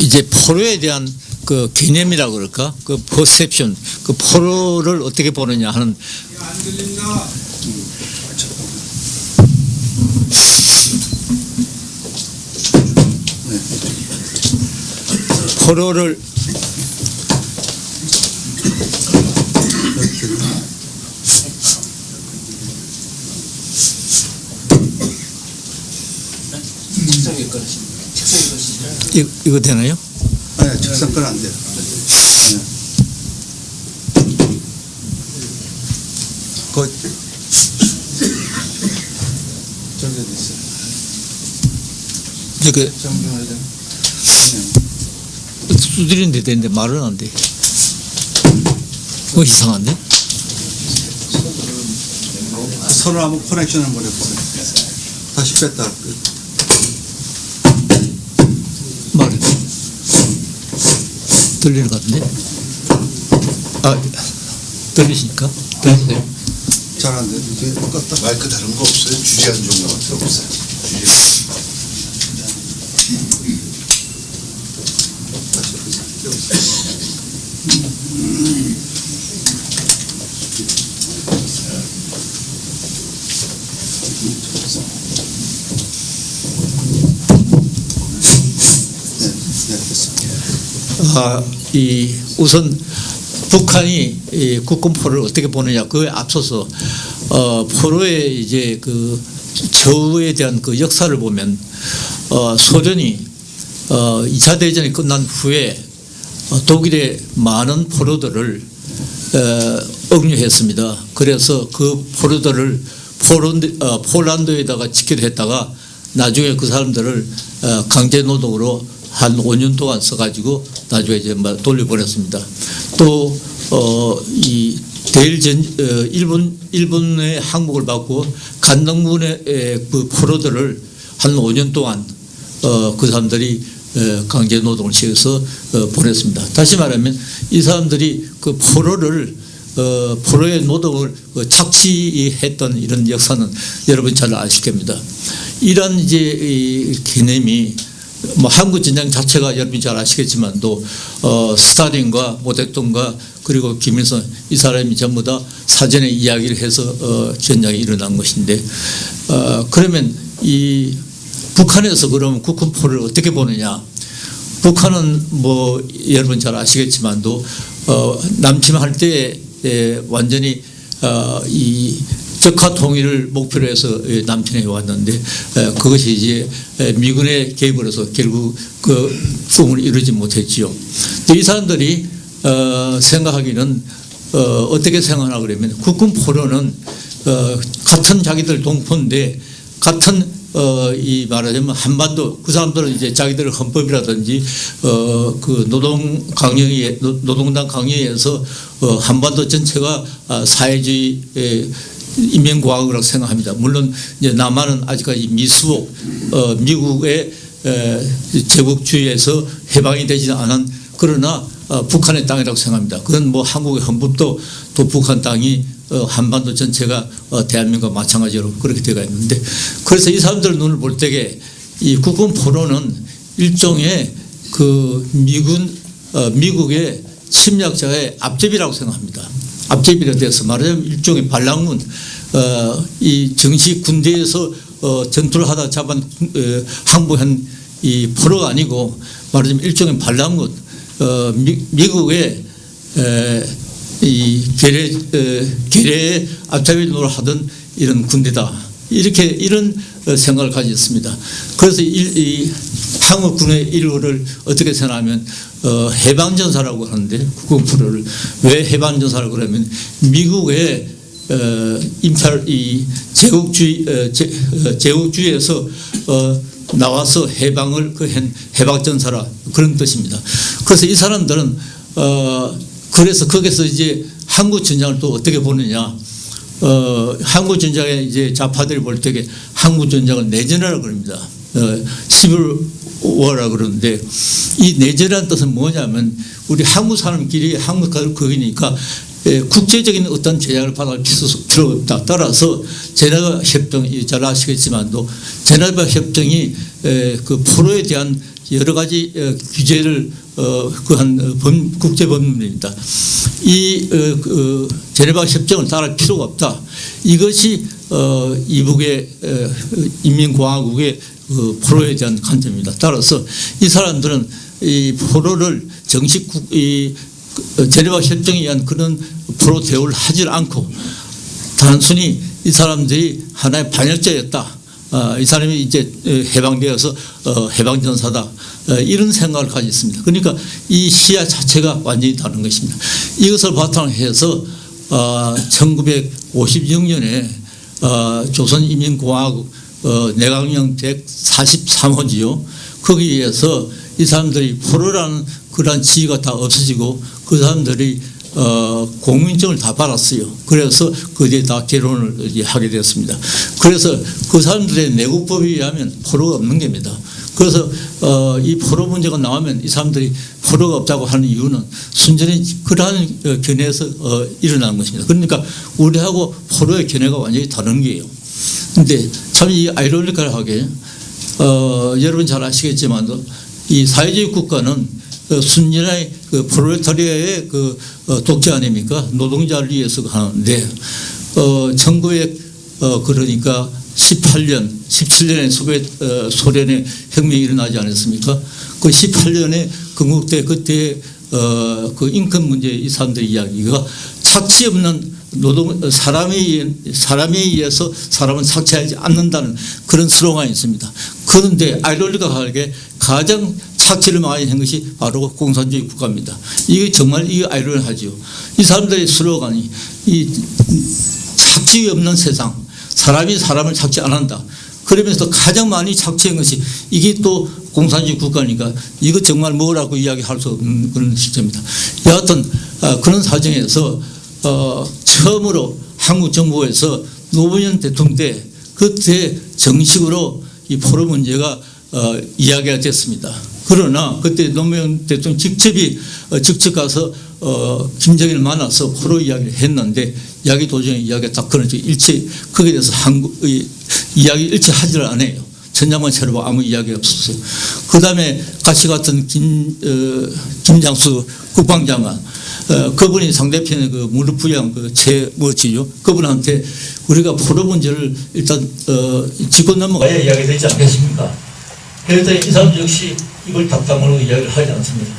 이제 포로에 대한 그 개념이라고 그럴까? 그 퍼셉션, 그 포로를 어떻게 보느냐 하는 안 들린다. 포로를 이거 되나요? 아니, 책상 건 안 돼요. 거기 저기 어디 있어요? 이렇게 정정해야 돼요. 두드리는데 되는데 말은 안 돼. 이상한데? 서로 한번 커넥션을 한번 해보세요. 다시 뺐다. 말해. 들리는 것 같은데? 들리십니까? 들리세요? 잘 안 돼. 이게 똑같다. 마이크 다른 거 없어요? 주제 안 좋은 거 같아요? 없어요. 주제. 우선 북한이 이 국군포를 어떻게 보느냐 그에 앞서서 포로의 이제 그 저우에 대한 그 역사를 보면 소련이 2차 대전이 끝난 후에 독일의 많은 포로들을 억류했습니다. 그래서 그 포로들을 폴란드에다가 지키려 했다가 나중에 그 사람들을 강제 노동으로 한 5년 동안 써가지고 나중에 이제 돌려보냈습니다. 또 이 일본의 항복을 받고 간동군의 그 포로들을 한 5년 동안 그 사람들이 강제 노동을 시켜서 보냈습니다. 다시 말하면 이 사람들이 그 포로의 노동을 착취했던 이런 역사는 여러분 잘 아실 겁니다. 이런 이제 이 개념이 뭐 한국 전쟁 자체가 여러분이 잘 아시겠지만도 스탈린과 모택동과 그리고 김일성 이 사람이 전부 다 사전에 이야기를 해서 전쟁이 일어난 것인데 그러면 이 북한에서 그러면 국군포를 어떻게 보느냐? 북한은 뭐 여러분 잘 아시겠지만도 남침할 때 완전히 이 적화 통일을 목표로 해서 남침해 왔는데 그것이 이제 미군의 개입을 해서 결국 그 꿈을 이루지 못했지요. 이 사람들이 생각하기는 어떻게 생각하나 그러면 국군포로는 같은 자기들 동포인데 같은 이 말하자면 한반도 그 사람들은 이제 자기들 헌법이라든지 그 노동당 강령에서 한반도 전체가 사회주의 인민공화국이라고 생각합니다. 물론 이제 남한은 아직까지 미수복 미국의 제국주의에서 해방이 되지 않은 그러나 북한의 땅이라고 생각합니다. 그건 뭐 한국의 헌법도 또 북한 땅이 한반도 전체가 대한민국과 마찬가지로 그렇게 되어 있는데 그래서 이 사람들 눈을 볼 때에 이 국군포로는 일종의 그 미국의 침략자의 앞제비라고 생각합니다. 앞제비에 대해서 말하자면 일종의 반란군 이 정식 군대에서 전투를 하다 잡은 항복한 이 포로가 아니고 말하자면 일종의 반란군, 미국의 이 괴뢰의 앞잡이 노릇하던 이런 군대다. 이런 생각을 가졌습니다. 그래서 이 한국군의 일부를 어떻게 생각하면 해방전사라고 하는데 국군포로를 왜 해방전사라고 그러면 미국의 이 제국주의에서 나와서 해방을 한 해방전사라 그런 뜻입니다. 그래서 이 사람들은 그래서 거기서 이제 한국 전쟁을 또 어떻게 보느냐? 한국 전쟁에 이제 좌파들이 볼 때에 한국 전쟁을 내전이라고 그럽니다. 11월이라고 그러는데 이 내전이라는 뜻은 뭐냐면 우리 한국 사람끼리 한국 가족 거기니까 국제적인 어떤 제약을 받을 필요 없다. 따라서 제네바 협정, 잘 아시겠지만도 제네바 협정이 그 포로에 대한 여러 가지 규제를 그한 국제법률입니다. 이 제네바 협정을 따를 필요가 없다. 이것이 이북의 인민공화국의 포로에 대한 관점입니다. 따라서 이 사람들은 이 포로를 정식 제네바 협정에 의한 그런 포로 대우를 하질 않고 단순히 이 사람들이 하나의 반역자였다. 이 사람이 이제 해방되어서 해방전사다. 이런 생각을 가졌습니다. 그러니까 이 시야 자체가 완전히 다른 것입니다. 이것을 바탕으로 해서 1956년에 조선인민공화국 내각령 143호지요. 거기에서 이 사람들이 포로라는 그러한 지위가 다 없어지고 그 사람들이 공민증을 다 받았어요. 그래서 그에 다 결혼을 하게 됐습니다. 그래서 그 사람들의 내국법에 의하면 포로가 없는 겁니다. 그래서 이 포로 문제가 나오면 이 사람들이 포로가 없다고 하는 이유는 순전히 그러한 견해에서 일어나는 것입니다. 그러니까 우리하고 포로의 견해가 완전히 다른 거예요. 그런데 참 이 아이러니컬하게 여러분 잘 아시겠지만 이 사회주의 국가는 순전히 그 프롤레타리아의 그 독재 아닙니까? 노동자를 위해서 하는데 1900 18년, 17년에 소련의 혁명이 일어나지 않았습니까? 그 18년에 건국대 그때 그 인권 문제 이 사람들의 이야기가 착취 없는 사람에 의해서 사람은 착취하지 않는다는 그런 슬로건이 있습니다. 그런데 아이러니컬하게 가장 착취를 많이 한 것이 바로 공산주의 국가입니다. 이게 정말 이게 아이러니하죠. 이 사람들의 슬로건이 이 착취 없는 세상, 사람이 사람을 착취 안 한다. 그러면서 가장 많이 착취한 것이 이게 또 공산주의 국가니까 이거 정말 뭐라고 이야기할 수 없는 그런 시점입니다. 여하튼 그런 사정에서 처음으로 한국 정부에서 노무현 대통령 때 그때 정식으로 이 포로 문제가 이야기가 됐습니다. 그러나 그때 노무현 대통령 직접 가서 김정일을 만나서 포로 이야기를 했는데 도중에 이야기가 딱 그런지 거기에 대해서 이야기 일치하지를 않아요. 전장만 쳐다보고 아무 이야기가 없었어요. 그 다음에 같이 갔던 김장수 국방장관, 그분이 상대편의 그 무릎부양 뭐지요? 그분한테 우리가 포로 문제를 일단 짚고 넘어가야 이야기 되지 않겠습니까? 그래서 이 사람 역시 입을 딱 다물고 이야기를 하지 않습니다.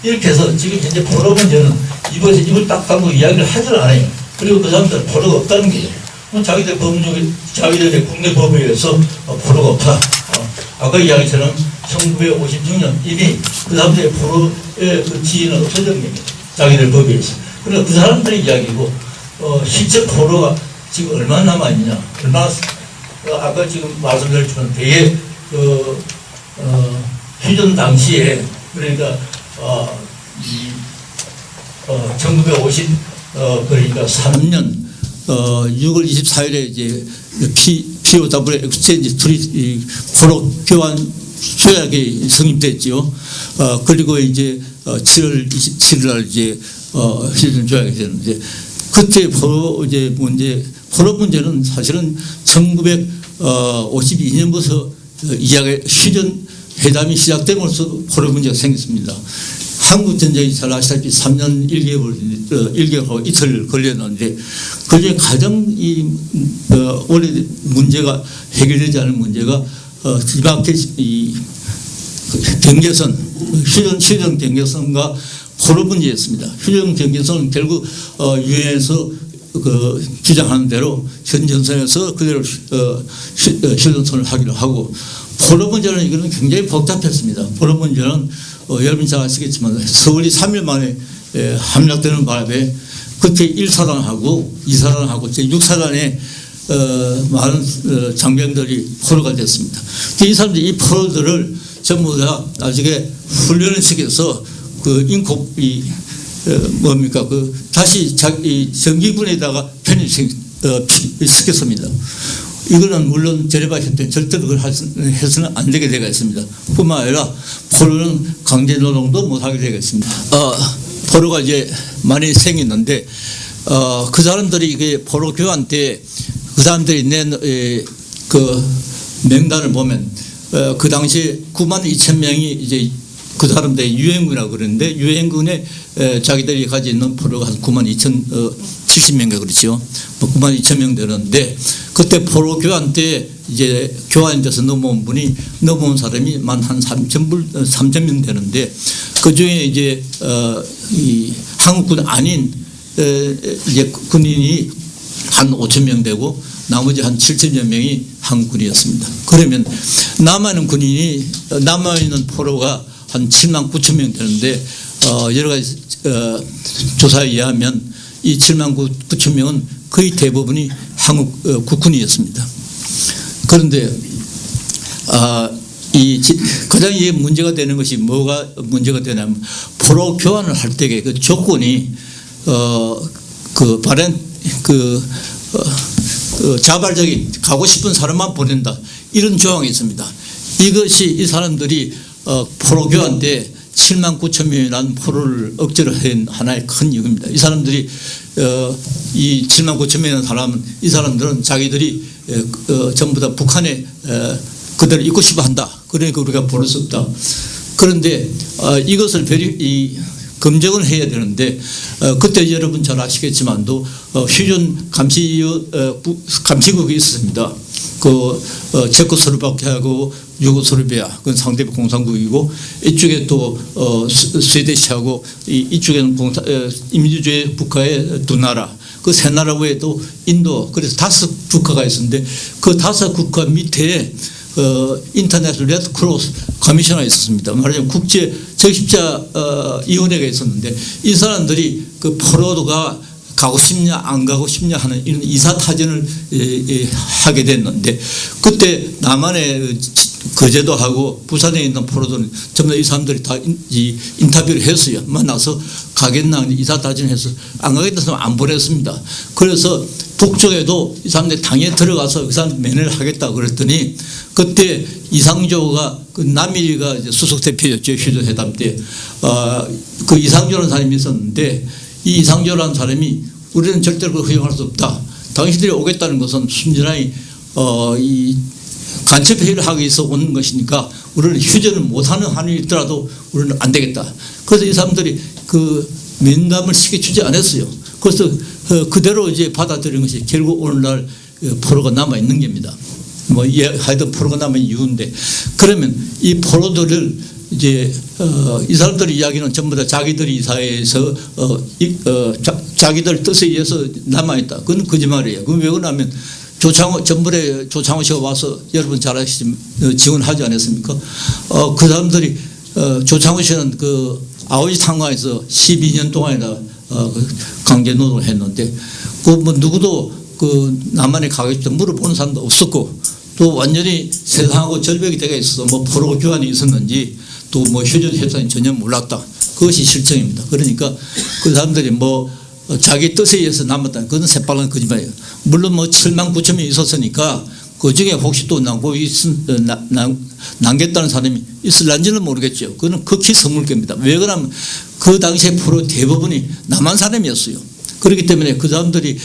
이렇게 해서 지금 현재 포로 문제는 입을 딱 다물고 이야기를 하질 않아요. 그리고 그 사람들은 포로가 없다는 거죠. 자기들 자기들의 국내 법에 의해서 포로가 없다. 아까 이야기처럼 1956년 이미 그 사람들의 포로의 그 지위는 없어진 겁니다. 자기들 법에 의해서. 그러니까 그 사람들의 이야기고 실제 포로가 지금 얼마나 남아있느냐. 아까 지금 말씀드렸지만 대개 휴전 당시에 그러니까 1950 그러니까 3년 6월 24일에 이제 POW 엑스체인지 포로 교환 조약이 성립됐죠. 그리고 이제 7월 27일 날 이제 휴전 조약이 되는데 그때 포로 문제는 사실은 1952년부터 휴전 회담이 시작됨으로써 포로 문제가 생겼습니다. 한국 전쟁이 잘 아시다시피 3년 1개월하고 이틀 걸렸는데 그중에 가장 올해 문제가 해결되지 않은 문제가 이밖에 경계선, 휴전 경계선과 포로 문제였습니다. 휴전 경계선은 결국 유엔에서 그 주장하는 대로 현 정선에서 그대로 휴전선을 하기로 하고, 포로 문제는 이거는 굉장히 복잡했습니다. 포로 문제는 여러분 잘 아시겠지만 서울이 3일 만에 함락되는 바람에 그때 1사단하고 2사단하고 제6사단에 많은 장병들이 포로가 됐습니다. 이 사람들이 이 포로들을 전부 다 나중에 훈련을 시켜서 그 인코이 뭡니까 그 다시 자기 정기군에다가 편입시켰습니다. 이거는 물론 제네바 협정 절대로 그걸 해서는 안 되게 되어 있습니다. 뿐만 아니라 포로는 강제 노동도 못 하게 되겠습니다. 포로가 이제 많이 생겼는데 그 사람들이 그 포로 교환 때 그 사람들이 낸 그 명단을 보면 그 당시에 92,000명이 이제 그 사람들이 유엔군이라고 그러는데 유엔군에 자기들이 가지고 있는 포로가 한 92,070명인가 그렇죠. 92,000명 되는데 그때 포로 교환 때 이제 교환돼서 넘어온 사람이 만 한 3,000명 되는데 그 중에 이제 이 한국군 아닌 이제 군인이 한 5,000명 되고 나머지 한 7,000여 명이 한국군이었습니다. 그러면 남아있는 포로가 한 7만 9천 명 되는데 여러 가지 조사에 의하면 이 7만 9천 명은 거의 대부분이 한국 국군이었습니다. 그런데 가장 이게 문제가 되는 것이 뭐가 문제가 되냐면 포로 교환을 할 때의 그 조건이 자발적인 가고 싶은 사람만 보낸다 이런 조항이 있습니다. 이것이 이 사람들이 포로 교환 때 7만 9천 명이라는 포로를 억제로 한 하나의 큰 이유입니다. 이 사람들이 이 7만 9천 명이라는 사람은 이 사람들은 자기들이 전부 다 북한에 그대로 있고 싶어 한다. 그러니까 우리가 보낼 수 없다. 그런데 이것을 검증을 해야 되는데 그때 여러분 잘 아시겠지만도 휴전 감시국이 있었습니다. 그 체코스로바키아하고 유고슬라비아 그건 상대적 공산국이고 이쪽에 또 스웨디시하고 이쪽에는 민주주의 국가의 두 나라 그 세 나라 외에도 인도 그래서 5 국가가 있었는데 그 5 국가 밑에 인터내셔널 레드 크로스 커미셔너가 있었습니다. 말하자면 국제 적십자 위원회가 있었는데 이 사람들이 그 포로가 가고 싶냐 안 가고 싶냐 하는 이런 이사타전을 하게 됐는데 그때 남한에 거제도 하고 부산에 있는 포로들은 전부 다 이 사람들이 다 인터뷰를 했어요. 만나서 가겠나 이사타전해서 안 가겠다 하면 안 보냈습니다. 그래서 북쪽에도 이 사람들이 당에 들어가서 그 사람 면회를 하겠다 그랬더니 그때 이상조가 그 남일이가 이제 수석 대표였죠. 휴전회담 때 그 이상조라는 사람이 있었는데 이 이상조라는 사람이 우리는 절대로 그걸 허용할 수 없다. 당신들이 오겠다는 것은 순전히 이 간첩회의를 하기 위해서 오는 것이니까 우리는 휴전을 못하는 한이 있더라도 우리는 안 되겠다. 그래서 이 사람들이 그 면담을 시켜주지 않았어요. 그래서 그대로 이제 받아들인 것이 결국 오늘날 포로가 남아있는 겁니다. 하여튼 포로가 남아있는 이유인데 그러면 이 포로들을 이제 이 사람들의 이야기는 전부 다 자기들이 이 사회에서 자기들 뜻에 의해서 남아있다. 그건 거짓말이에요. 그건 왜 그러냐면 전번에 조창호 씨가 와서 여러분 잘 아시지만 지원하지 않았습니까? 그 사람들이 조창호 씨는 그 아오지 탄광에서 12년 동안이나 강제 노동을 했는데 그 뭐 누구도 그 남한에 가겠다 물어보는 사람도 없었고 또 완전히 세상하고 절벽이 되어 있어서 뭐 포로 교환이 있었는지 또 뭐 휴전 협상이 전혀 몰랐다. 그것이 실정입니다. 그러니까 그 사람들이 뭐 자기 뜻에 의해서 남았다. 그건 새빨간 거짓말이에요. 물론 뭐 7만 9천 명이 있었으니까 그 중에 혹시 또 남겠다는 사람이 있을란지는 모르겠죠. 그건 극히 드물 겁니다. 왜 그러냐면 그 당시에 포로 대부분이 남한 사람이었어요. 그렇기 때문에 그 사람들이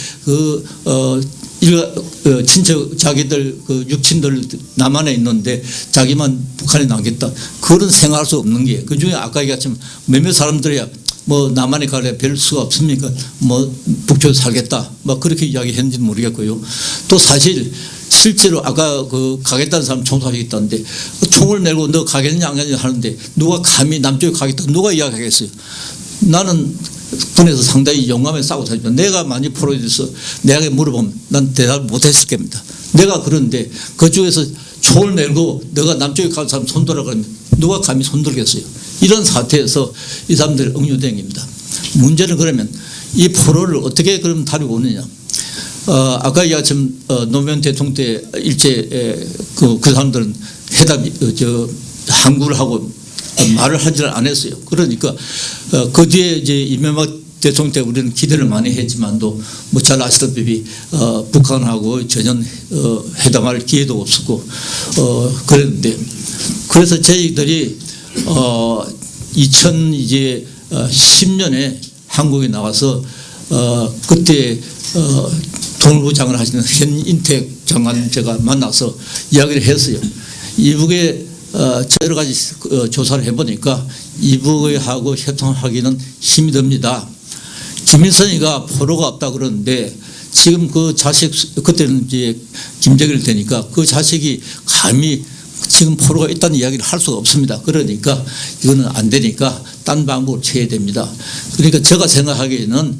친척 자기들 그 육친들 남한에 있는데 자기만 북한에 남겠다. 그런 생각할 수 없는 게 그 중에 아까 얘기했지만 몇몇 사람들이야 뭐 남한에 가래 별 수가 없습니까? 뭐 북쪽에 살겠다. 뭐 그렇게 이야기했는지는 모르겠고요. 또 사실 실제로 아까 그 가겠다는 사람 총사하겠다는데 총을 내고 너 가겠냐 안 가겠냐 하는데 누가 감히 남쪽에 가겠다 누가 이야기하겠어요. 나는 군에서 상당히 용감하게 싸우고 다닙니다. 내가 많이 포로돼서 내가 물어보면 난 대답을 못했을 겁니다. 내가 그런데 그쪽에서 총을 내고 너가 남쪽에 갈 사람 손들어 그러면 누가 감히 손들겠어요. 이런 사태에서 이 사람들이 억류된 겁니다. 문제는 그러면 이 포로를 어떻게 그럼 다루고 오느냐. 아까 이야기처럼 노무현 대통령 때 일제 그 사람들은 해답이 항구를 하고 말을 하지를 않았어요. 그러니까 그 뒤에 이제 이명박 대통령 때 우리는 기대를 많이 했지만도 뭐 잘 아시다시피 북한하고 전혀 회담할 기회도 없었고 그랬는데 그래서 저희들이 2010년에 한국에 나와서 그때 통일부 장관을 하시는 현인택 장관 제가 만나서 이야기를 했어요. 이북에 여러 가지 조사를 해보니까 이북하고 협상하기는 힘이 듭니다. 김일성이가 포로가 없다 그러는데 지금 그 자식 그때는 이제 김정일 되니까 그 자식이 감히 지금 포로가 있다는 이야기를 할 수가 없습니다. 그러니까 이거는 안 되니까 딴 방법을 취해야 됩니다. 그러니까 제가 생각하기에는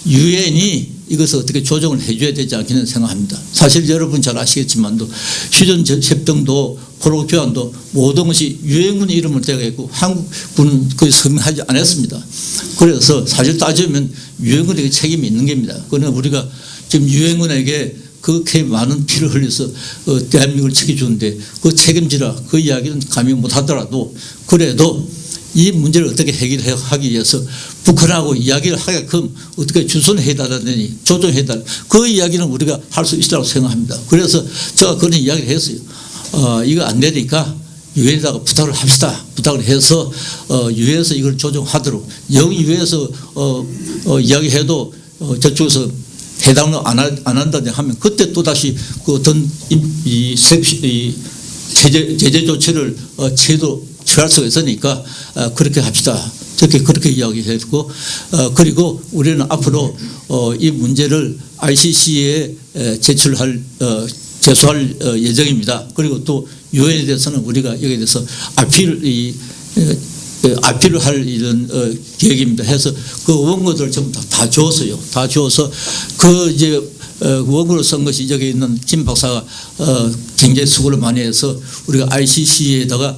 유엔이 이것을 어떻게 조정을 해줘야 되지 않겠는 생각합니다. 사실 여러분 잘 아시겠지만도 휴전 협정도 포로 교환도 모든 것이 유엔군 이름을 대가 있고 한국군은 거의 서명하지 않았습니다. 그래서 사실 따지면 유엔군에게 책임이 있는 겁니다. 그러나 우리가 지금 유엔군에게 그렇게 많은 피를 흘려서 대한민국을 지켜주는데 그 책임지라 그 이야기는 감히 못하더라도 그래도 이 문제를 어떻게 해결하기 위해서 북한하고 이야기를 하게끔 어떻게 주선해달라더니 조정해달라 그 이야기는 우리가 할 수 있다고 생각합니다. 그래서 제가 그런 이야기를 했어요. 이거 안 되니까 유엔에다가 부탁을 합시다. 부탁을 해서 유엔에서 이걸 조정하도록 영 유엔에서 이야기해도 저쪽에서 해당을 안 한다니 하면 그때 또다시 그 어떤 제재 조치를 취할 수가 있으니까 그렇게 합시다. 그렇게 이야기했고 그리고 우리는 앞으로 이 문제를 ICC에 제소할 예정입니다. 그리고 또 유엔에 대해서는 우리가 여기에 대해서 아필을 할 이런 계획입니다. 해서 그 원고들 전부 다 주었어요. 다 주어서 그 이제 원고를 쓴 것이 여기 있는 김 박사가 굉장히 수고를 많이 해서 우리가 ICC에다가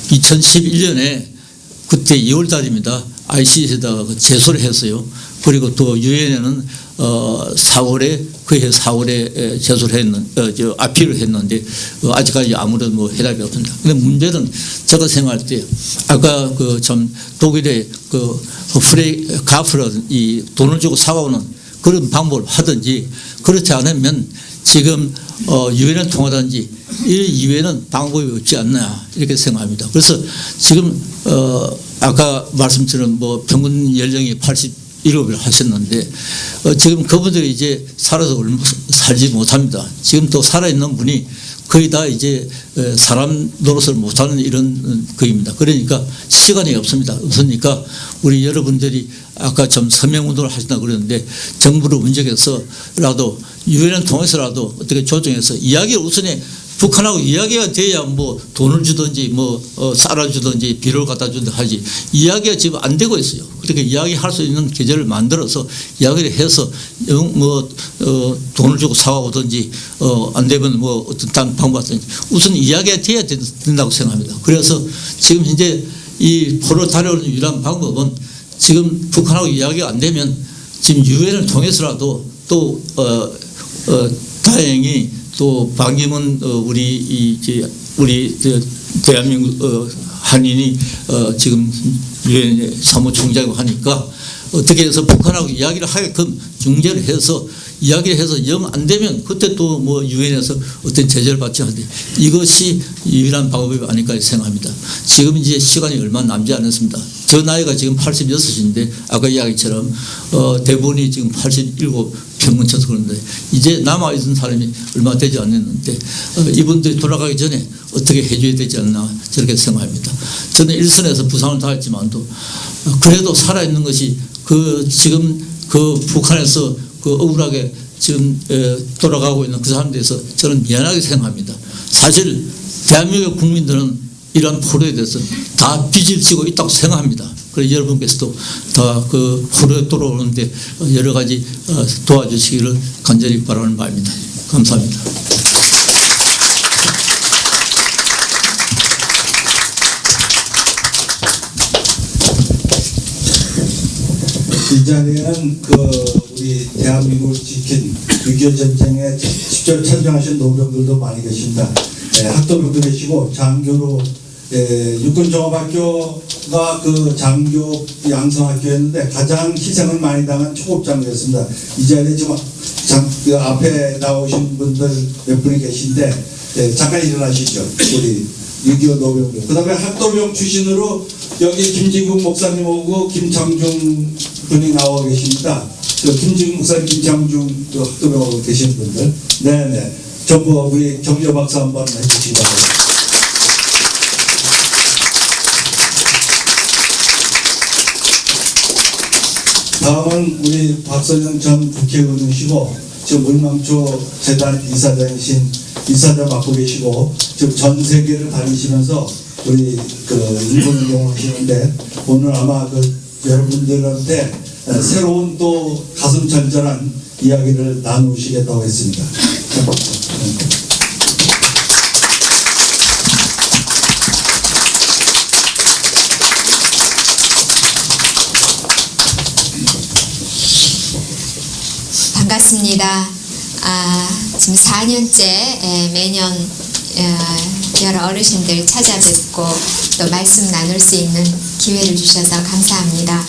2011년에 그때 2월 달입니다. ICC에다가 제소를 했어요. 그리고 또 유엔에는 4월에 그해 4월에 제소를 아필을 했는데 아직까지 아무런 뭐 해답이 없습니다. 근데 문제는 제가 생각할 때 아까 그 참 독일의 그 가프를 이 돈을 주고 사오는 그런 방법을 하든지 그렇지 않으면 지금 유엔을 통하든지 이 이외에는 방법이 없지 않나 이렇게 생각합니다. 그래서 지금 아까 말씀처럼 뭐 평균 연령이 87을 하셨는데 지금 그분들이 이제 살아서 살지 못합니다. 지금 또 살아있는 분이 거의 다 이제 사람 노릇을 못하는 이런 거입니다. 그러니까 시간이 없으니까 우리 여러분들이 아까 좀 서명운동을 하신다고 그러는데 정부를 운적해서라도 유엔을 통해서라도 어떻게 조정해서 이야기를 우선에 북한하고 이야기가 돼야 뭐 돈을 주든지 뭐 쌀을 주든지 비료를 갖다 주든지 하지 이야기가 지금 안 되고 있어요. 그렇게 이야기할 수 있는 계절을 만들어서 이야기를 해서 뭐 돈을 주고 사오든지 안 되면 뭐 어떤 다른 방법 같든지 우선 이야기가 돼야 된다고 생각합니다. 그래서 지금 현재 이 포로를 다루는 유일한 방법은 지금 북한하고 이야기가 안 되면 지금 유엔을 통해서라도 또 다행히 또 방기문 우리 대한민국 한인이 지금 유엔 사무총장이고 하니까 어떻게 해서 북한하고 이야기를 하게끔 중재를 해서 이야기를 해서 영 안 되면 그때 또 뭐 유엔에서 어떤 제재를 받지 않는데 이것이 유일한 방법이 아닐까 생각합니다. 지금 이제 시간이 얼마 남지 않았습니다. 저 나이가 지금 86인데 아까 이야기처럼 대부분이 지금 87 평균 쳐서 그런데 이제 남아있는 사람이 얼마 되지 않았는데 이분들이 돌아가기 전에 어떻게 해줘야 되지 않나 저렇게 생각합니다. 저는 일선에서 부상을 당했지만도 그래도 살아있는 것이 그 지금 그 북한에서 그 억울하게 지금 돌아가고 있는 그 사람들에 대해서 저는 미안하게 생각합니다. 사실 대한민국 국민들은 이런 포로에 대해서 다 빚을 지고 있다고 생각합니다. 그래서 여러분께서도 다 그 포로에 돌아오는데 여러 가지 도와주시기를 간절히 바라는 바입니다. 감사합니다. 이 자리에는 우리 대한민국을 지킨 6.25 전쟁에 직접 참전하신 노병들도 많이 계십니다. 학도병도 계시고 장교로 육군 종합학교가 그 장교 양성학교였는데 가장 희생을 많이 당한 초급장교였습니다. 이 자리에 지금 그 앞에 나오신 분들 몇 분이 계신데 잠깐 일어나시죠. 우리 6.25 노병들. 그 다음에 학도병 출신으로 여기 김진국 목사님 오고 김창중 분이 나와 계십니다. 김진국 목사님, 김창중 학도병 계신 분들. 네네. 전부 우리 격려 박수 한번 해주시기 바랍니다. 다음은 우리 박선영 전 국회의원이시고 지금 물망초 재단 이사장이신 이사장 맡고 계시고 지금 전 세계를 다니시면서 우리 인권운동을 하시는데 오늘 아마 여러분들한테 새로운 또 가슴 절절한 이야기를 나누시겠다고 했습니다. 반갑습니다. 지금 4년째 매년 여러 어르신들 찾아뵙고 또 말씀 나눌 수 있는 기회를 주셔서 감사합니다.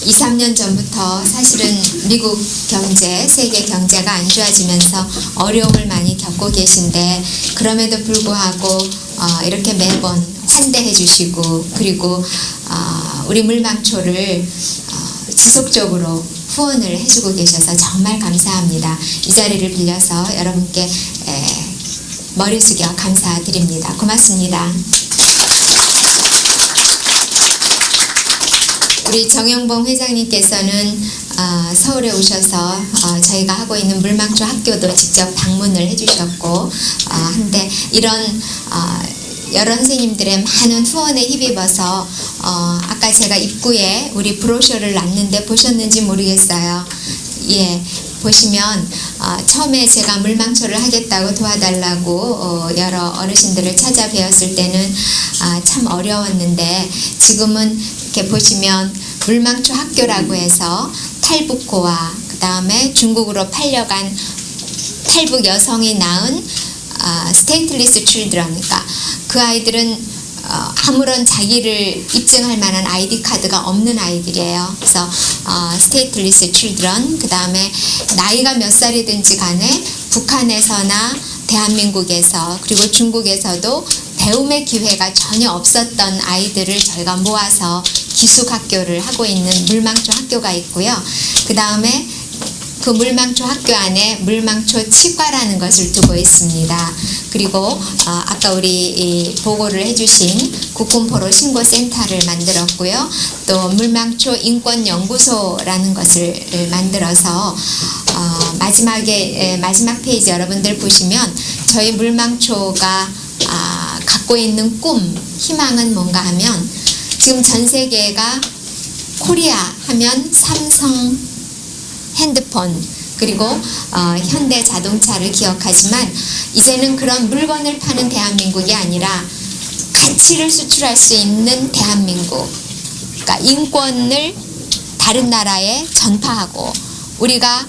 2, 3년 전부터 사실은 미국 경제, 세계 경제가 안 좋아지면서 어려움을 많이 겪고 계신데 그럼에도 불구하고 이렇게 매번 환대해 주시고 그리고 우리 물망초를 지속적으로 후원을 해주고 계셔서 정말 감사합니다. 이 자리를 빌려서 여러분께 머리 숙여 감사드립니다. 고맙습니다. 우리 정영봉 회장님께서는 서울에 오셔서 저희가 하고 있는 물망초 학교도 직접 방문을 해주셨고 한데 이런 여러 선생님들의 많은 후원에 힘입어서 아까 제가 입구에 우리 브로셔를 놨는데 보셨는지 모르겠어요. 예, 보시면 처음에 제가 물망초를 하겠다고 도와달라고 여러 어르신들을 찾아뵈었을 때는 참 어려웠는데 지금은 이렇게 보시면 물망초 학교라고 해서 탈북고와 그 다음에 중국으로 팔려간 탈북 여성이 낳은 스테이틀리스 칠드런, 그러니까 그 아이들은 아무런 자기를 입증할 만한 아이디 카드가 없는 아이들이에요. 그래서 스테이틀리스 칠드런, 그 다음에 나이가 몇 살이든지 간에 북한에서나 대한민국에서 그리고 중국에서도 배움의 기회가 전혀 없었던 아이들을 저희가 모아서 기숙학교를 하고 있는 물망초 학교가 있고요. 그 다음에 그 물망초 학교 안에 물망초 치과라는 것을 두고 있습니다. 그리고 아까 우리 보고를 해주신 국군포로 신고센터를 만들었고요. 또 물망초 인권연구소라는 것을 만들어서 마지막 페이지 여러분들 보시면 저희 물망초가 갖고 있는 꿈, 희망은 뭔가 하면 지금 전 세계가 코리아 하면 삼성 핸드폰 그리고 현대 자동차를 기억하지만 이제는 그런 물건을 파는 대한민국이 아니라 가치를 수출할 수 있는 대한민국, 그러니까 인권을 다른 나라에 전파하고 우리가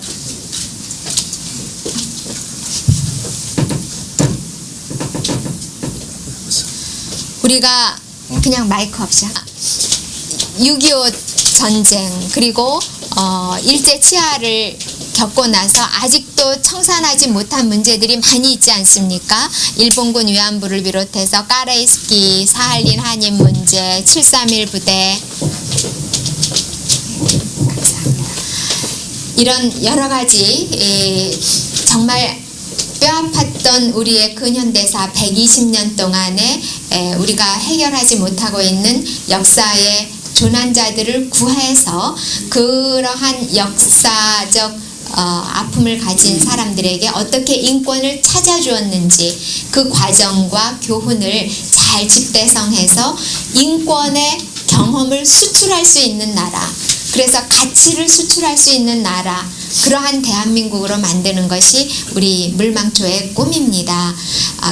그냥 마이크 없이 6.25 전쟁 그리고 일제 치하를 겪고 나서 아직도 청산하지 못한 문제들이 많이 있지 않습니까? 일본군 위안부를 비롯해서 까레이스키, 사할린 한인 문제, 731 부대 이런 여러 가지 정말 뼈아팠던 우리의 근현대사 120년 동안에 우리가 해결하지 못하고 있는 역사의 조난자들을 구해서 그러한 역사적 아픔을 가진 사람들에게 어떻게 인권을 찾아주었는지 그 과정과 교훈을 잘 집대성해서 인권의 경험을 수출할 수 있는 나라, 그래서 가치를 수출할 수 있는 나라, 그러한 대한민국으로 만드는 것이 우리 물망초의 꿈입니다.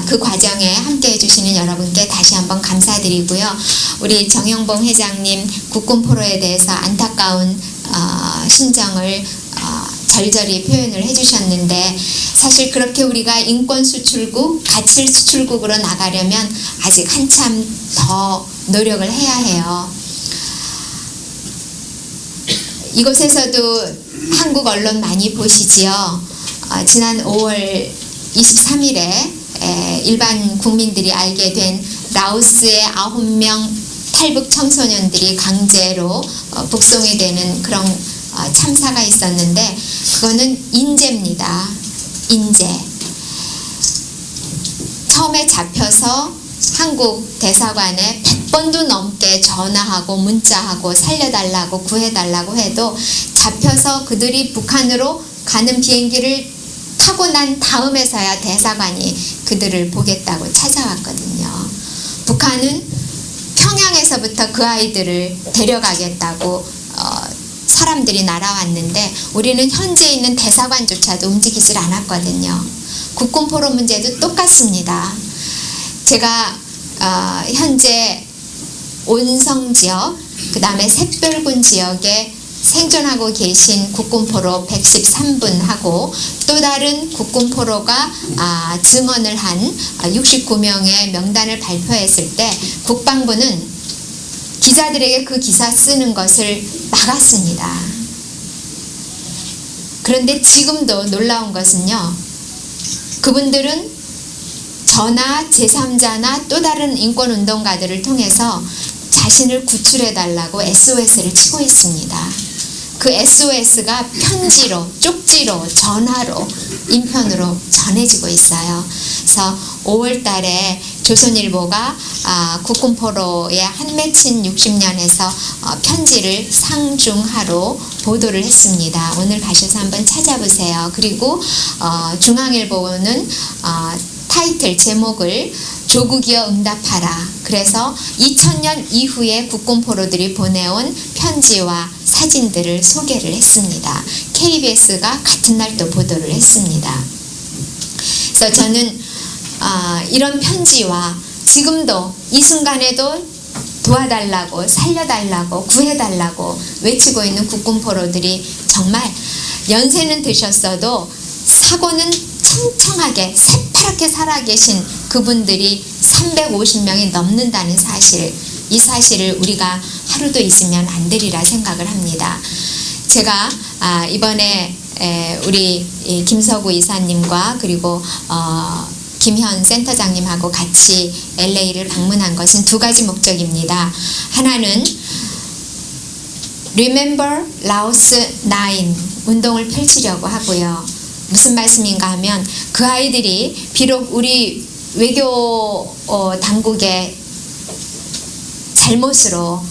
그 과정에 함께해 주시는 여러분께 다시 한번 감사드리고요. 우리 정영봉 회장님 국군포로에 대해서 안타까운 심정을 절절히 표현을 해주셨는데, 사실 그렇게 우리가 인권 수출국, 가치 수출국으로 나가려면 아직 한참 더 노력을 해야 해요. 이곳에서도 한국 언론 많이 보시지요. 지난 5월 23일에 일반 국민들이 알게 된 라오스의 9명 탈북 청소년들이 강제로 북송이 되는 그런 참사가 있었는데, 그거는 인재입니다. 인재. 처음에 잡혀서 한국 대사관에 100번도 넘게 전화하고 문자하고 살려달라고 구해달라고 해도 잡혀서 그들이 북한으로 가는 비행기를 타고 난 다음에서야 대사관이 그들을 보겠다고 찾아왔거든요. 북한은 평양에서부터 그 아이들을 데려가겠다고 사람들이 날아왔는데, 우리는 현재 있는 대사관조차도 움직이질 않았거든요. 국군포로 문제도 똑같습니다. 제가 현재 온성 지역, 그 다음에 샛별군 지역에 생존하고 계신 국군포로 113분하고 또 다른 국군포로가 증언을 한 69명의 명단을 발표했을 때 국방부는 기자들에게 그 기사 쓰는 것을 막았습니다. 그런데 지금도 놀라운 것은요, 그분들은 저나 제3자나 또 다른 인권운동가들을 통해서 자신을 구출해달라고 SOS를 치고 있습니다. 그 SOS가 편지로, 쪽지로, 전화로, 인편으로 전해지고 있어요. 그래서 5월 달에 조선일보가 국군포로의 한맺힌 60년에서 편지를 상중하로 보도를 했습니다. 오늘 가셔서 한번 찾아보세요. 그리고 중앙일보는 타이틀 제목을 조국이여 응답하라. 그래서 2000년 이후에 국군포로들이 보내온 편지와 사진들을 소개를 했습니다. KBS가 같은 날 또 보도를 했습니다. 그래서 저는 이런 편지와 지금도 이 순간에도 도와달라고, 살려달라고, 구해달라고 외치고 있는 국군포로들이 정말 연세는 드셨어도 사고는 청청하게 새파랗게 살아계신 그분들이 350명이 넘는다는 사실, 이 사실을 우리가 하루도 있으면 안 되리라 생각을 합니다. 제가 이번에 우리 김서구 이사님과 그리고 김현 센터장님하고 같이 LA를 방문한 것은 두 가지 목적입니다. 하나는 Remember Laos 9 운동을 펼치려고 하고요. 무슨 말씀인가 하면 그 아이들이 비록 우리 외교 당국의 잘못으로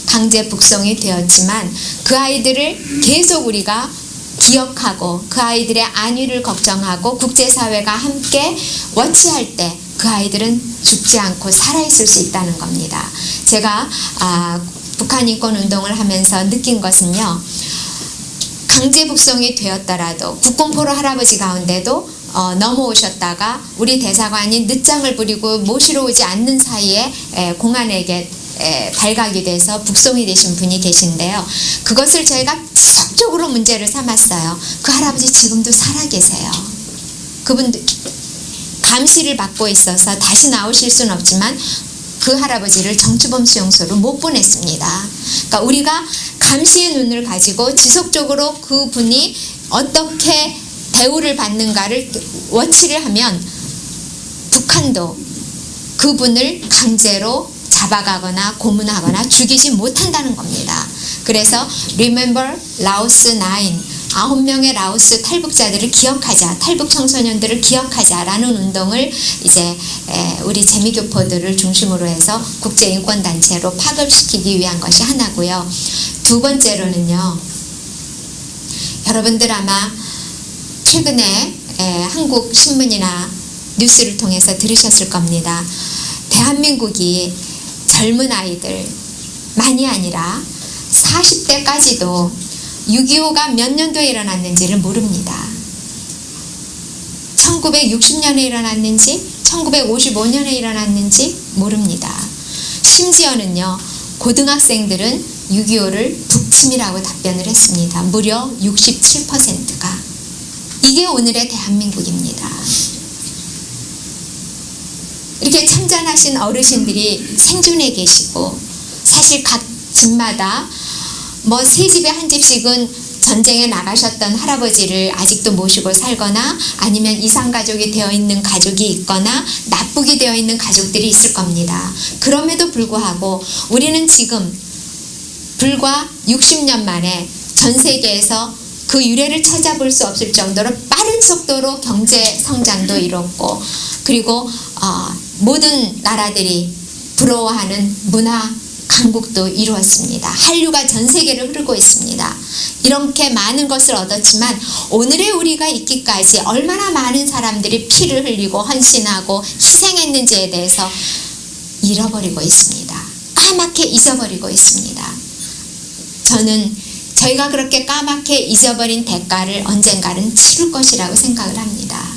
강제 북송이 되었지만 그 아이들을 계속 우리가 기억하고 그 아이들의 안위를 걱정하고 국제사회가 함께 워치할 때 그 아이들은 죽지 않고 살아있을 수 있다는 겁니다. 제가 북한 인권 운동을 하면서 느낀 것은요, 강제 북송이 되었더라도 국군포로 할아버지 가운데도 넘어오셨다가 우리 대사관이 늦장을 부리고 모시러 오지 않는 사이에 공안에게 발각이 돼서 북송이 되신 분이 계신데요. 그것을 저희가 지속적으로 문제를 삼았어요. 그 할아버지 지금도 살아 계세요. 그분들 감시를 받고 있어서 다시 나오실 수는 없지만 그 할아버지를 정치범 수용소로 못 보냈습니다. 그러니까 우리가 감시의 눈을 가지고 지속적으로 그분이 어떻게 대우를 받는가를 워치를 하면 북한도 그분을 강제로 잡아가거나 고문하거나 죽이지 못한다는 겁니다. 그래서 Remember Laos 9, 9명의 라오스 탈북자들을 기억하자, 탈북 청소년들을 기억하자라는 운동을 이제 우리 재미교포들을 중심으로 해서 국제인권단체로 파급시키기 위한 것이 하나고요. 두 번째로는요, 여러분들 아마 최근에 한국 신문이나 뉴스를 통해서 들으셨을 겁니다. 대한민국이 젊은 아이들만이 아니라 40대까지도 6.25가 몇 년도에 일어났는지를 모릅니다. 1960년에 일어났는지 1955년에 일어났는지 모릅니다. 심지어는요, 고등학생들은 6.25를 북침이라고 답변을 했습니다. 무려 67%가. 이게 오늘의 대한민국입니다. 이렇게 참전하신 어르신들이 생존해 계시고, 사실 각 집마다 뭐 세 집에 한 집씩은 전쟁에 나가셨던 할아버지를 아직도 모시고 살거나 아니면 이산가족이 되어 있는 가족이 있거나 납북이 되어 있는 가족들이 있을 겁니다. 그럼에도 불구하고 우리는 지금 불과 60년 만에 전 세계에서 그 유래를 찾아볼 수 없을 정도로 빠른 속도로 경제 성장도 이뤘고, 그리고 모든 나라들이 부러워하는 문화 강국도 이루었습니다. 한류가 전 세계를 흐르고 있습니다. 이렇게 많은 것을 얻었지만 오늘의 우리가 있기까지 얼마나 많은 사람들이 피를 흘리고 헌신하고 희생했는지에 대해서 잃어버리고 있습니다. 까맣게 잊어버리고 있습니다. 저는 저희가 그렇게 까맣게 잊어버린 대가를 언젠가는 치를 것이라고 생각을 합니다.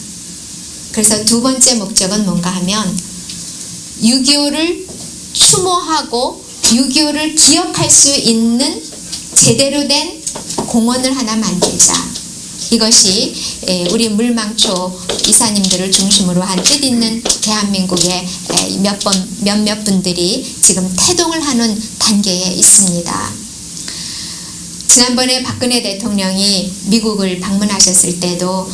그래서 두 번째 목적은 뭔가 하면 6.25를 추모하고 6.25를 기억할 수 있는 제대로 된 공원을 하나 만들자. 이것이 우리 물망초 이사님들을 중심으로 한 뜻있는 대한민국의 몇몇 분들이 지금 태동을 하는 단계에 있습니다. 지난번에 박근혜 대통령이 미국을 방문하셨을 때도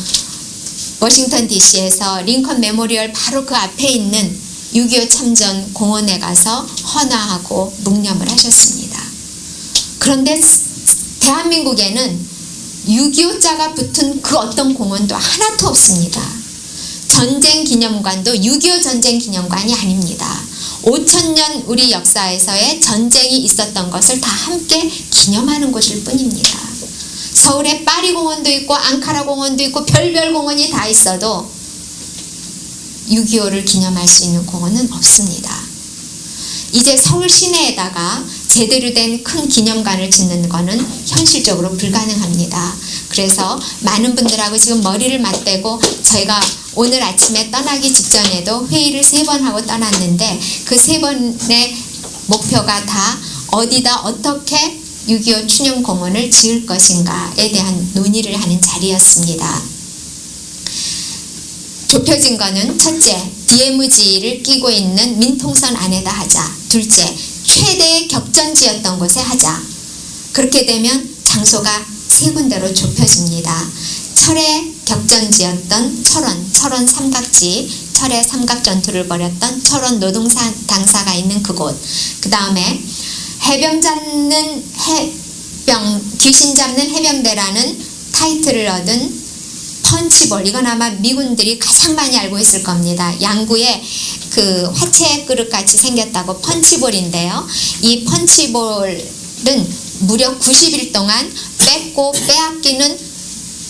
워싱턴 DC에서 링컨 메모리얼 바로 그 앞에 있는 6.25 참전 공원에 가서 헌화하고 묵념을 하셨습니다. 그런데 대한민국에는 6.25자가 붙은 그 어떤 공원도 하나도 없습니다. 전쟁 기념관도 6.25 전쟁 기념관이 아닙니다. 5,000년 우리 역사에서의 전쟁이 있었던 것을 다 함께 기념하는 곳일 뿐입니다. 서울에 파리 공원도 있고 앙카라 공원도 있고 별별 공원이 다 있어도 6.25를 기념할 수 있는 공원은 없습니다. 이제 서울 시내에다가 제대로 된 큰 기념관을 짓는 것은 현실적으로 불가능합니다. 그래서 많은 분들하고 지금 머리를 맞대고 저희가 오늘 아침에 떠나기 직전에도 회의를 3번 하고 떠났는데 그 3번의 목표가 다 어디다 어떻게 6.25 추념공원을 지을 것인가에 대한 논의를 하는 자리였습니다. 좁혀진 거는 첫째, DMZ를 끼고 있는 민통선 안에다 하자. 둘째, 최대의 격전지였던 곳에 하자. 그렇게 되면 장소가 3군데로 좁혀집니다. 철의 격전지였던 철원 삼각지, 철의 삼각 전투를 벌였던 철원 노동당사가 있는 그곳. 그 다음에 귀신 잡는 해병대라는 타이틀을 얻은 펀치볼, 이건 아마 미군들이 가장 많이 알고 있을 겁니다. 양구에 그 화채 그릇 같이 생겼다고 펀치볼인데요. 이 펀치볼은 무려 90일 동안 뺏고 빼앗기는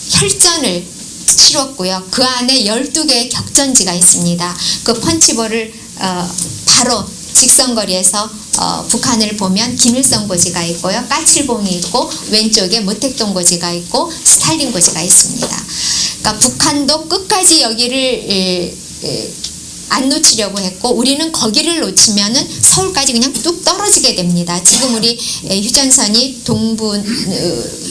혈전을 치렀고요. 그 안에 12개의 격전지가 있습니다. 그 펀치볼을 바로 직선거리에서 북한을 보면 김일성 고지가 있고요. 까칠봉이 있고 왼쪽에 모택동 고지가 있고 스탈린 고지가 있습니다. 그러니까 북한도 끝까지 여기를 안 놓치려고 했고 우리는 거기를 놓치면은 서울까지 그냥 뚝 떨어지게 됩니다. 지금 우리 휴전선이 동부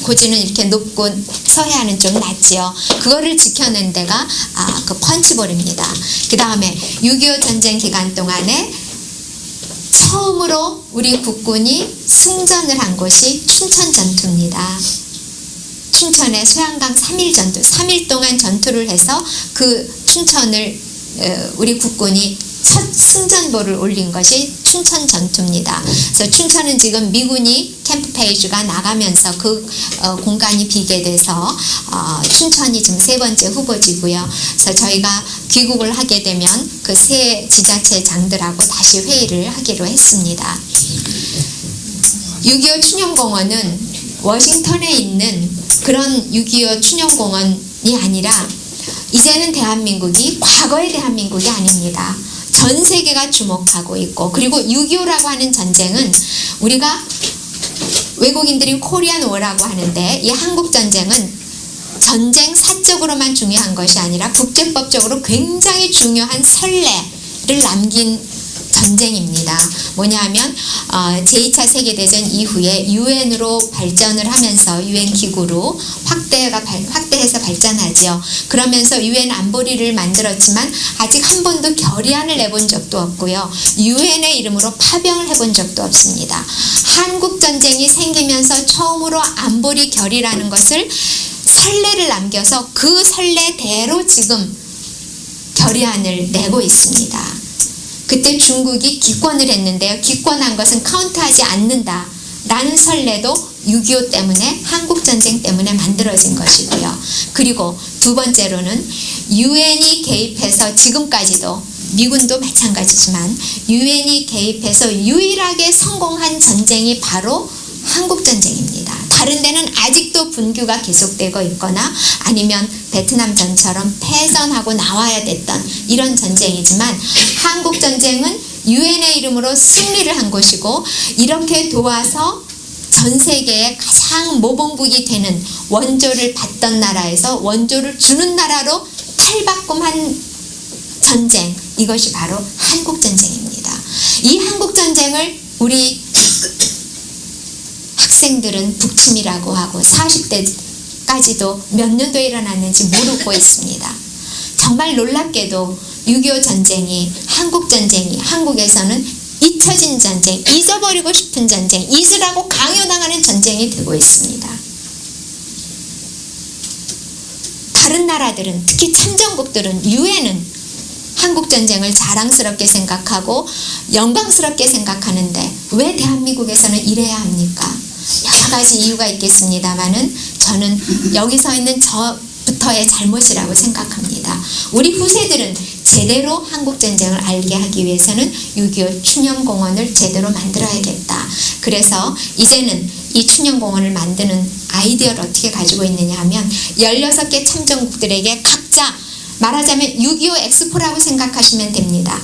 고지는 이렇게 높고 서해안은 좀 낮지요. 그거를 지켜낸 데가 그 펀치볼입니다. 그 다음에 6.25 전쟁 기간 동안에 처음으로 우리 국군이 승전을 한 곳이 춘천 전투입니다. 춘천의 소양강 3일 전투, 3일 동안 전투를 해서 그 춘천을 우리 국군이 첫 승전보를 올린 것이 춘천 전투입니다. 그래서 춘천은 지금 미군이 캠프 페이지가 나가면서 그 공간이 비게 돼서 춘천이 지금 3번째 후보지고요. 그래서 저희가 귀국을 하게 되면 그 세 지자체장들하고 다시 회의를 하기로 했습니다. 6.25 추념공원은 워싱턴에 있는 그런 6.25 춘향공원이 아니라 이제는 대한민국이 과거의 대한민국이 아닙니다. 전 세계가 주목하고 있고, 그리고 6.25라고 하는 전쟁은 우리가 외국인들이 코리안 워라고 하는데, 이 한국 전쟁은 전쟁 사적으로만 중요한 것이 아니라 국제법적으로 굉장히 중요한 선례를 남긴 전쟁입니다. 뭐냐 하면 제2차 세계대전 이후에 유엔으로 발전을 하면서, 유엔 기구로 확대해서 발전하지요. 그러면서 유엔 안보리를 만들었지만 아직 한 번도 결의안을 내본 적도 없고요. 유엔의 이름으로 파병을 해본 적도 없습니다. 한국 전쟁이 생기면서 처음으로 안보리 결의라는 것을 선례를 남겨서 그 선례대로 지금 결의안을 내고 있습니다. 그때 중국이 기권을 했는데요. 기권한 것은 카운트하지 않는다 라는 선례도 6.25 때문에, 한국전쟁 때문에 만들어진 것이고요. 그리고 두 번째로는 유엔이 개입해서, 지금까지도 미군도 마찬가지지만 유엔이 개입해서 유일하게 성공한 전쟁이 바로 한국전쟁입니다. 다른 데는 아직도 분규가 계속되고 있거나 아니면 베트남전처럼 패전하고 나와야 됐던 이런 전쟁이지만, 한국전쟁은 유엔의 이름으로 승리를 한 것이고, 이렇게 도와서 전 세계에 가장 모범국이 되는, 원조를 받던 나라에서 원조를 주는 나라로 탈바꿈한 전쟁, 이것이 바로 한국전쟁입니다. 이 한국전쟁을 우리 학생들은 북침이라고 하고 40대까지도 몇 년도에 일어났는지 모르고 있습니다. 정말 놀랍게도 6.25 전쟁이, 한국전쟁이 한국에서는 잊혀진 전쟁, 잊어버리고 싶은 전쟁, 잊으라고 강요당하는 전쟁이 되고 있습니다. 다른 나라들은, 특히 참전국들은, 유엔은 한국전쟁을 자랑스럽게 생각하고 영광스럽게 생각하는데 왜 대한민국에서는 이래야 합니까? 여러 가지 이유가 있겠습니다만은 저는 여기 서 있는 저부터의 잘못이라고 생각합니다. 우리 후세들은 제대로 한국전쟁을 알게 하기 위해서는 6.25 춘향공원을 제대로 만들어야겠다. 그래서 이제는 이 춘향공원을 만드는 아이디어를 어떻게 가지고 있느냐 하면, 16개 참전국들에게 각자 말하자면 6.25 엑스포라고 생각하시면 됩니다.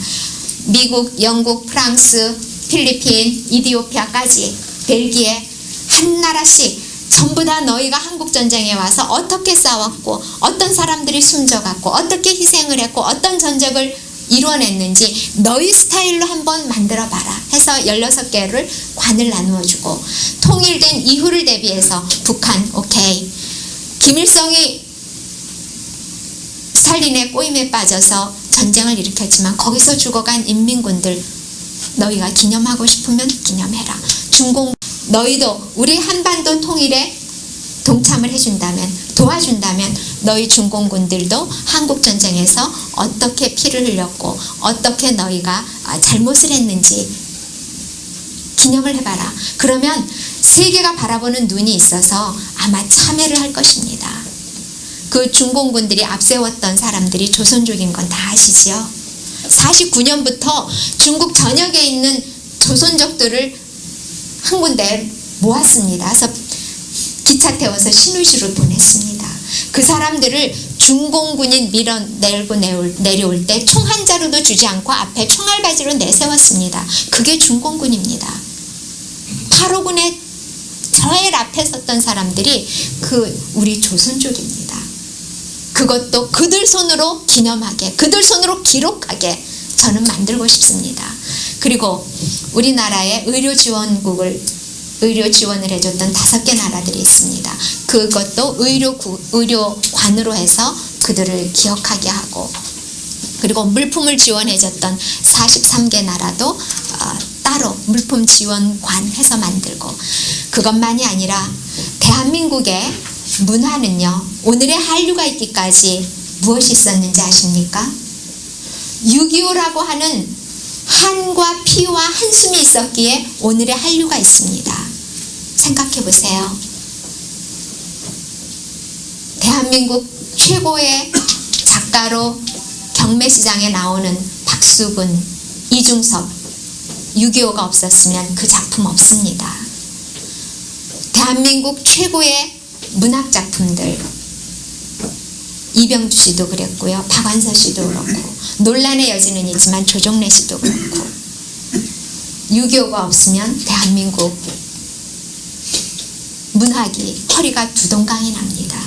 미국, 영국, 프랑스, 필리핀, 이디오피아까지, 벨기에, 한 나라씩 전부 다 너희가 한국전쟁에 와서 어떻게 싸웠고, 어떤 사람들이 숨져갔고, 어떻게 희생을 했고, 어떤 전적을 이루어냈는지 너희 스타일로 한번 만들어봐라 해서 16개를 관을 나누어주고, 통일된 이후를 대비해서 북한 오케이, 김일성이 스탈린의 꼬임에 빠져서 전쟁을 일으켰지만 거기서 죽어간 인민군들 너희가 기념하고 싶으면 기념해라. 중공, 너희도 우리 한반도 통일에 동참을 해준다면, 도와준다면 너희 중공군들도 한국전쟁에서 어떻게 피를 흘렸고 어떻게 너희가 잘못을 했는지 기념을 해봐라. 그러면 세계가 바라보는 눈이 있어서 아마 참여를 할 것입니다. 그 중공군들이 앞세웠던 사람들이 조선족인 건 다 아시지요? 49년부터 중국 전역에 있는 조선족들을 한 군데 모았습니다. 그래서 기차 태워서 신의시로 보냈습니다. 그 사람들을 중공군이 밀어내고 내려올 때 총 한 자루도 주지 않고 앞에 총알바지로 내세웠습니다. 그게 중공군입니다. 8호군의 제일 앞에 섰던 사람들이 우리 조선족입니다. 그것도 그들 손으로 기념하게, 그들 손으로 기록하게 저는 만들고 싶습니다. 그리고 우리나라의 의료 지원을 해줬던 5개 나라들이 있습니다. 그것도 의료관으로 해서 그들을 기억하게 하고, 그리고 물품을 지원해줬던 43개 나라도 따로 물품 지원관 해서 만들고, 그것만이 아니라 대한민국의 문화는요, 오늘의 한류가 있기까지 무엇이 있었는지 아십니까? 6.25라고 하는 한과 피와 한숨이 있었기에 오늘의 한류가 있습니다. 생각해 보세요. 대한민국 최고의 작가로 경매시장에 나오는 박수근, 이중섭, 6.25가 없었으면 그 작품 없습니다. 대한민국 최고의 문학 작품들 이병주 씨도 그랬고요. 박완서 씨도 그렇고 논란의 여지는 있지만 조정래 씨도 그렇고 6.25가 없으면 대한민국 문학이 허리가 두동강이 납니다.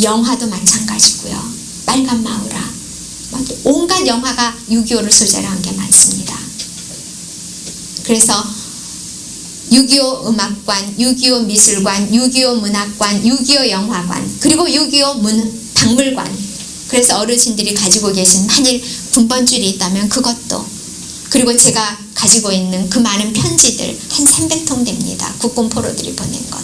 영화도 마찬가지고요. 빨간 마우라 온갖 영화가 6.25를 소재로 한 게 많습니다. 그래서 6.25 음악관, 6.25 미술관, 6.25 문학관, 6.25 영화관, 그리고 6.25 박물관. 그래서 어르신들이 가지고 계신 만일 군번줄이 있다면 그것도, 그리고 제가 가지고 있는 그 많은 편지들 한 300통 됩니다. 국군 포로들이 보낸 것.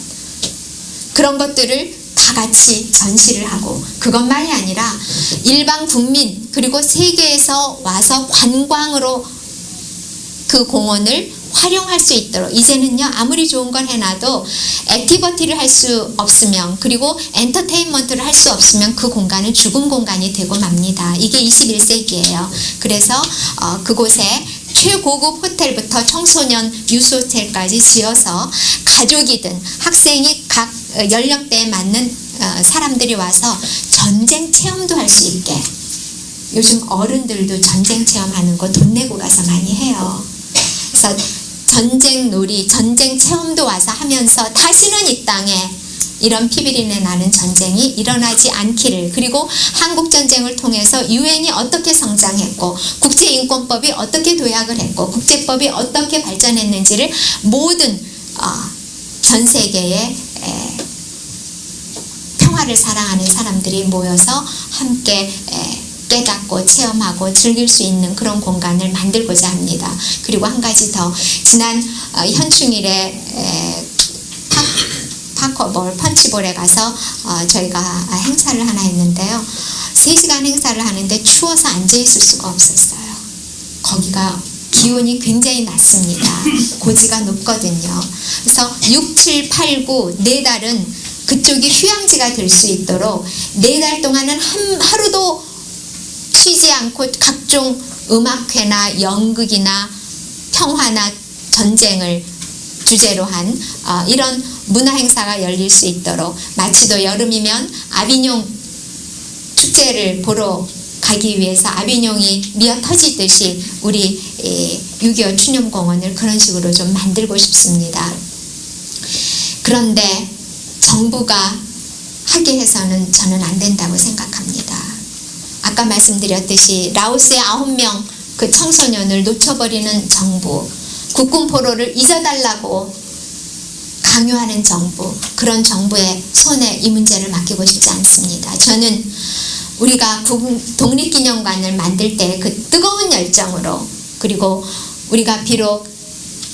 그런 것들을 다 같이 전시를 하고, 그것만이 아니라 일반 국민 그리고 세계에서 와서 관광으로 그 공원을 활용할 수 있도록, 이제는요 아무리 좋은 걸 해놔도 액티비티를 할 수 없으면, 그리고 엔터테인먼트를 할 수 없으면 그 공간은 죽은 공간이 되고 맙니다. 이게 21세기예요. 그래서 그곳에 최고급 호텔부터 청소년 유스호텔까지 지어서 가족이든 학생이 각 연령대에 맞는 사람들이 와서 전쟁 체험도 할 수 있게. 요즘 어른들도 전쟁 체험하는 거 돈 내고 가서 많이 해요. 그래서 전쟁 놀이, 전쟁 체험도 와서 하면서 다시는 이 땅에 이런 피비린내 나는 전쟁이 일어나지 않기를, 그리고 한국전쟁을 통해서 유엔이 어떻게 성장했고 국제인권법이 어떻게 도약을 했고 국제법이 어떻게 발전했는지를 모든 전 세계의 평화를 사랑하는 사람들이 모여서 함께 깨닫고 체험하고 즐길 수 있는 그런 공간을 만들고자 합니다. 그리고 한 가지 더, 지난 현충일에 펀치볼에 가서 저희가 행사를 하나 했는데요. 3시간 행사를 하는데 추워서 앉아있을 수가 없었어요. 거기가 기온이 굉장히 낮습니다. 고지가 높거든요. 그래서 6, 7, 8, 9, 4달은 그쪽이 휴양지가 될 수 있도록 4달 동안은 하루도 쉬지 않고 각종 음악회나 연극이나 평화나 전쟁을 주제로 한 이런 문화 행사가 열릴 수 있도록, 마치도 여름이면 아비뇽 축제를 보러 가기 위해서 아비뇽이 미어 터지듯이 우리 6.25 추념공원을 그런 식으로 좀 만들고 싶습니다. 그런데 정부가 하게 해서는 저는 안 된다고 생각합니다. 아까 말씀드렸듯이 라오스의 9명 그 청소년을 놓쳐버리는 정부, 국군 포로를 잊어달라고 강요하는 정부, 그런 정부의 손에 이 문제를 맡기고 싶지 않습니다. 저는 우리가 독립기념관을 만들 때 그 뜨거운 열정으로, 그리고 우리가 비록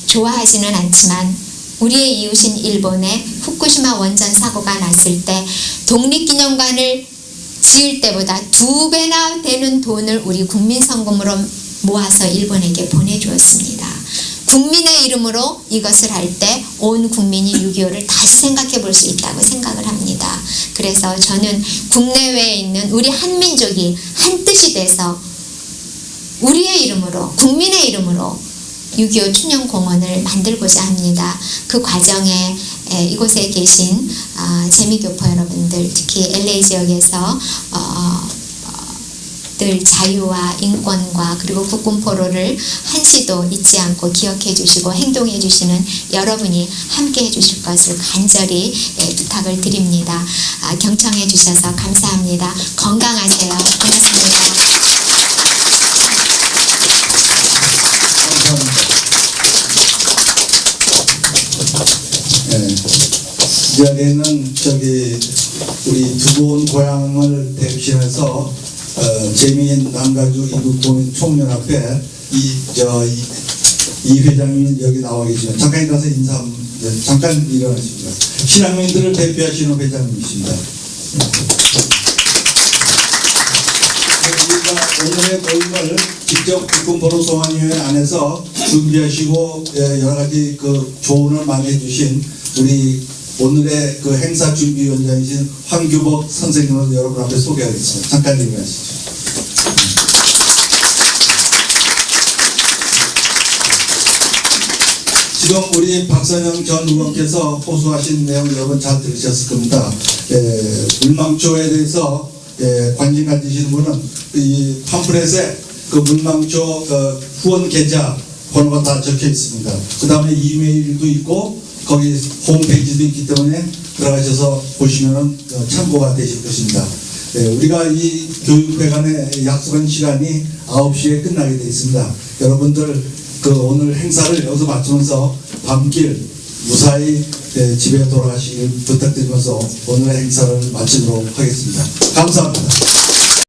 좋아하지는 않지만 우리의 이웃인 일본의 후쿠시마 원전 사고가 났을 때 독립기념관을 지을 때보다 2배나 되는 돈을 우리 국민성금으로 모아서 일본에게 보내주었습니다. 국민의 이름으로 이것을 할 때 온 국민이 6.25를 다시 생각해 볼 수 있다고 생각을 합니다. 그래서 저는 국내외에 있는 우리 한민족이 한뜻이 돼서 우리의 이름으로, 국민의 이름으로 6.25 추념공원을 만들고자 합니다. 그 과정에 이곳에 계신 재미교포 여러분들, 특히 LA 지역에서 늘 자유와 인권과 그리고 국군 포로를 한시도 잊지 않고 기억해 주시고 행동해 주시는 여러분이 함께 해 주실 것을 간절히 부탁을 드립니다. 경청해 주셔서 감사합니다. 건강하세요. 고맙습니다. 네. 이 자리에는 우리 두고 온 고향을 대표해서 재미인 남가주 이북도민 총연합회 이 회장님이 여기 나와 계시죠. 잠깐 일어나서 잠깐 일어나십니다. 신앙민들을 대표하시는 회장님이십니다. 우리가 오늘의 모임을 직접 국군포로 소환위원회 안에서 준비하시고 여러 가지 그 조언을 많이 해주신 우리 오늘의 그 행사 준비위원장이신 황규복 선생님을 여러분 앞에 소개하겠습니다. 잠깐 일어나시죠. 지금 우리 박선영 전 의원께서 호소하신 내용 여러분 잘 들으셨을 겁니다. 물망초에 대해서 관심 가지시는 분은 이 팜플렛에 그 물망초 후원 계좌 번호가 다 적혀 있습니다. 그 다음에 이메일도 있고 거기 홈페이지도 있기 때문에 들어가셔서 보시면 참고가 되실 것입니다. 우리가 이 교육회관에 약속한 시간이 9시에 끝나게 되어 있습니다. 여러분들 그 오늘 행사를 여기서 마치면서 밤길 무사히 집에 돌아가시길 부탁드리면서 오늘 행사를 마치도록 하겠습니다. 감사합니다.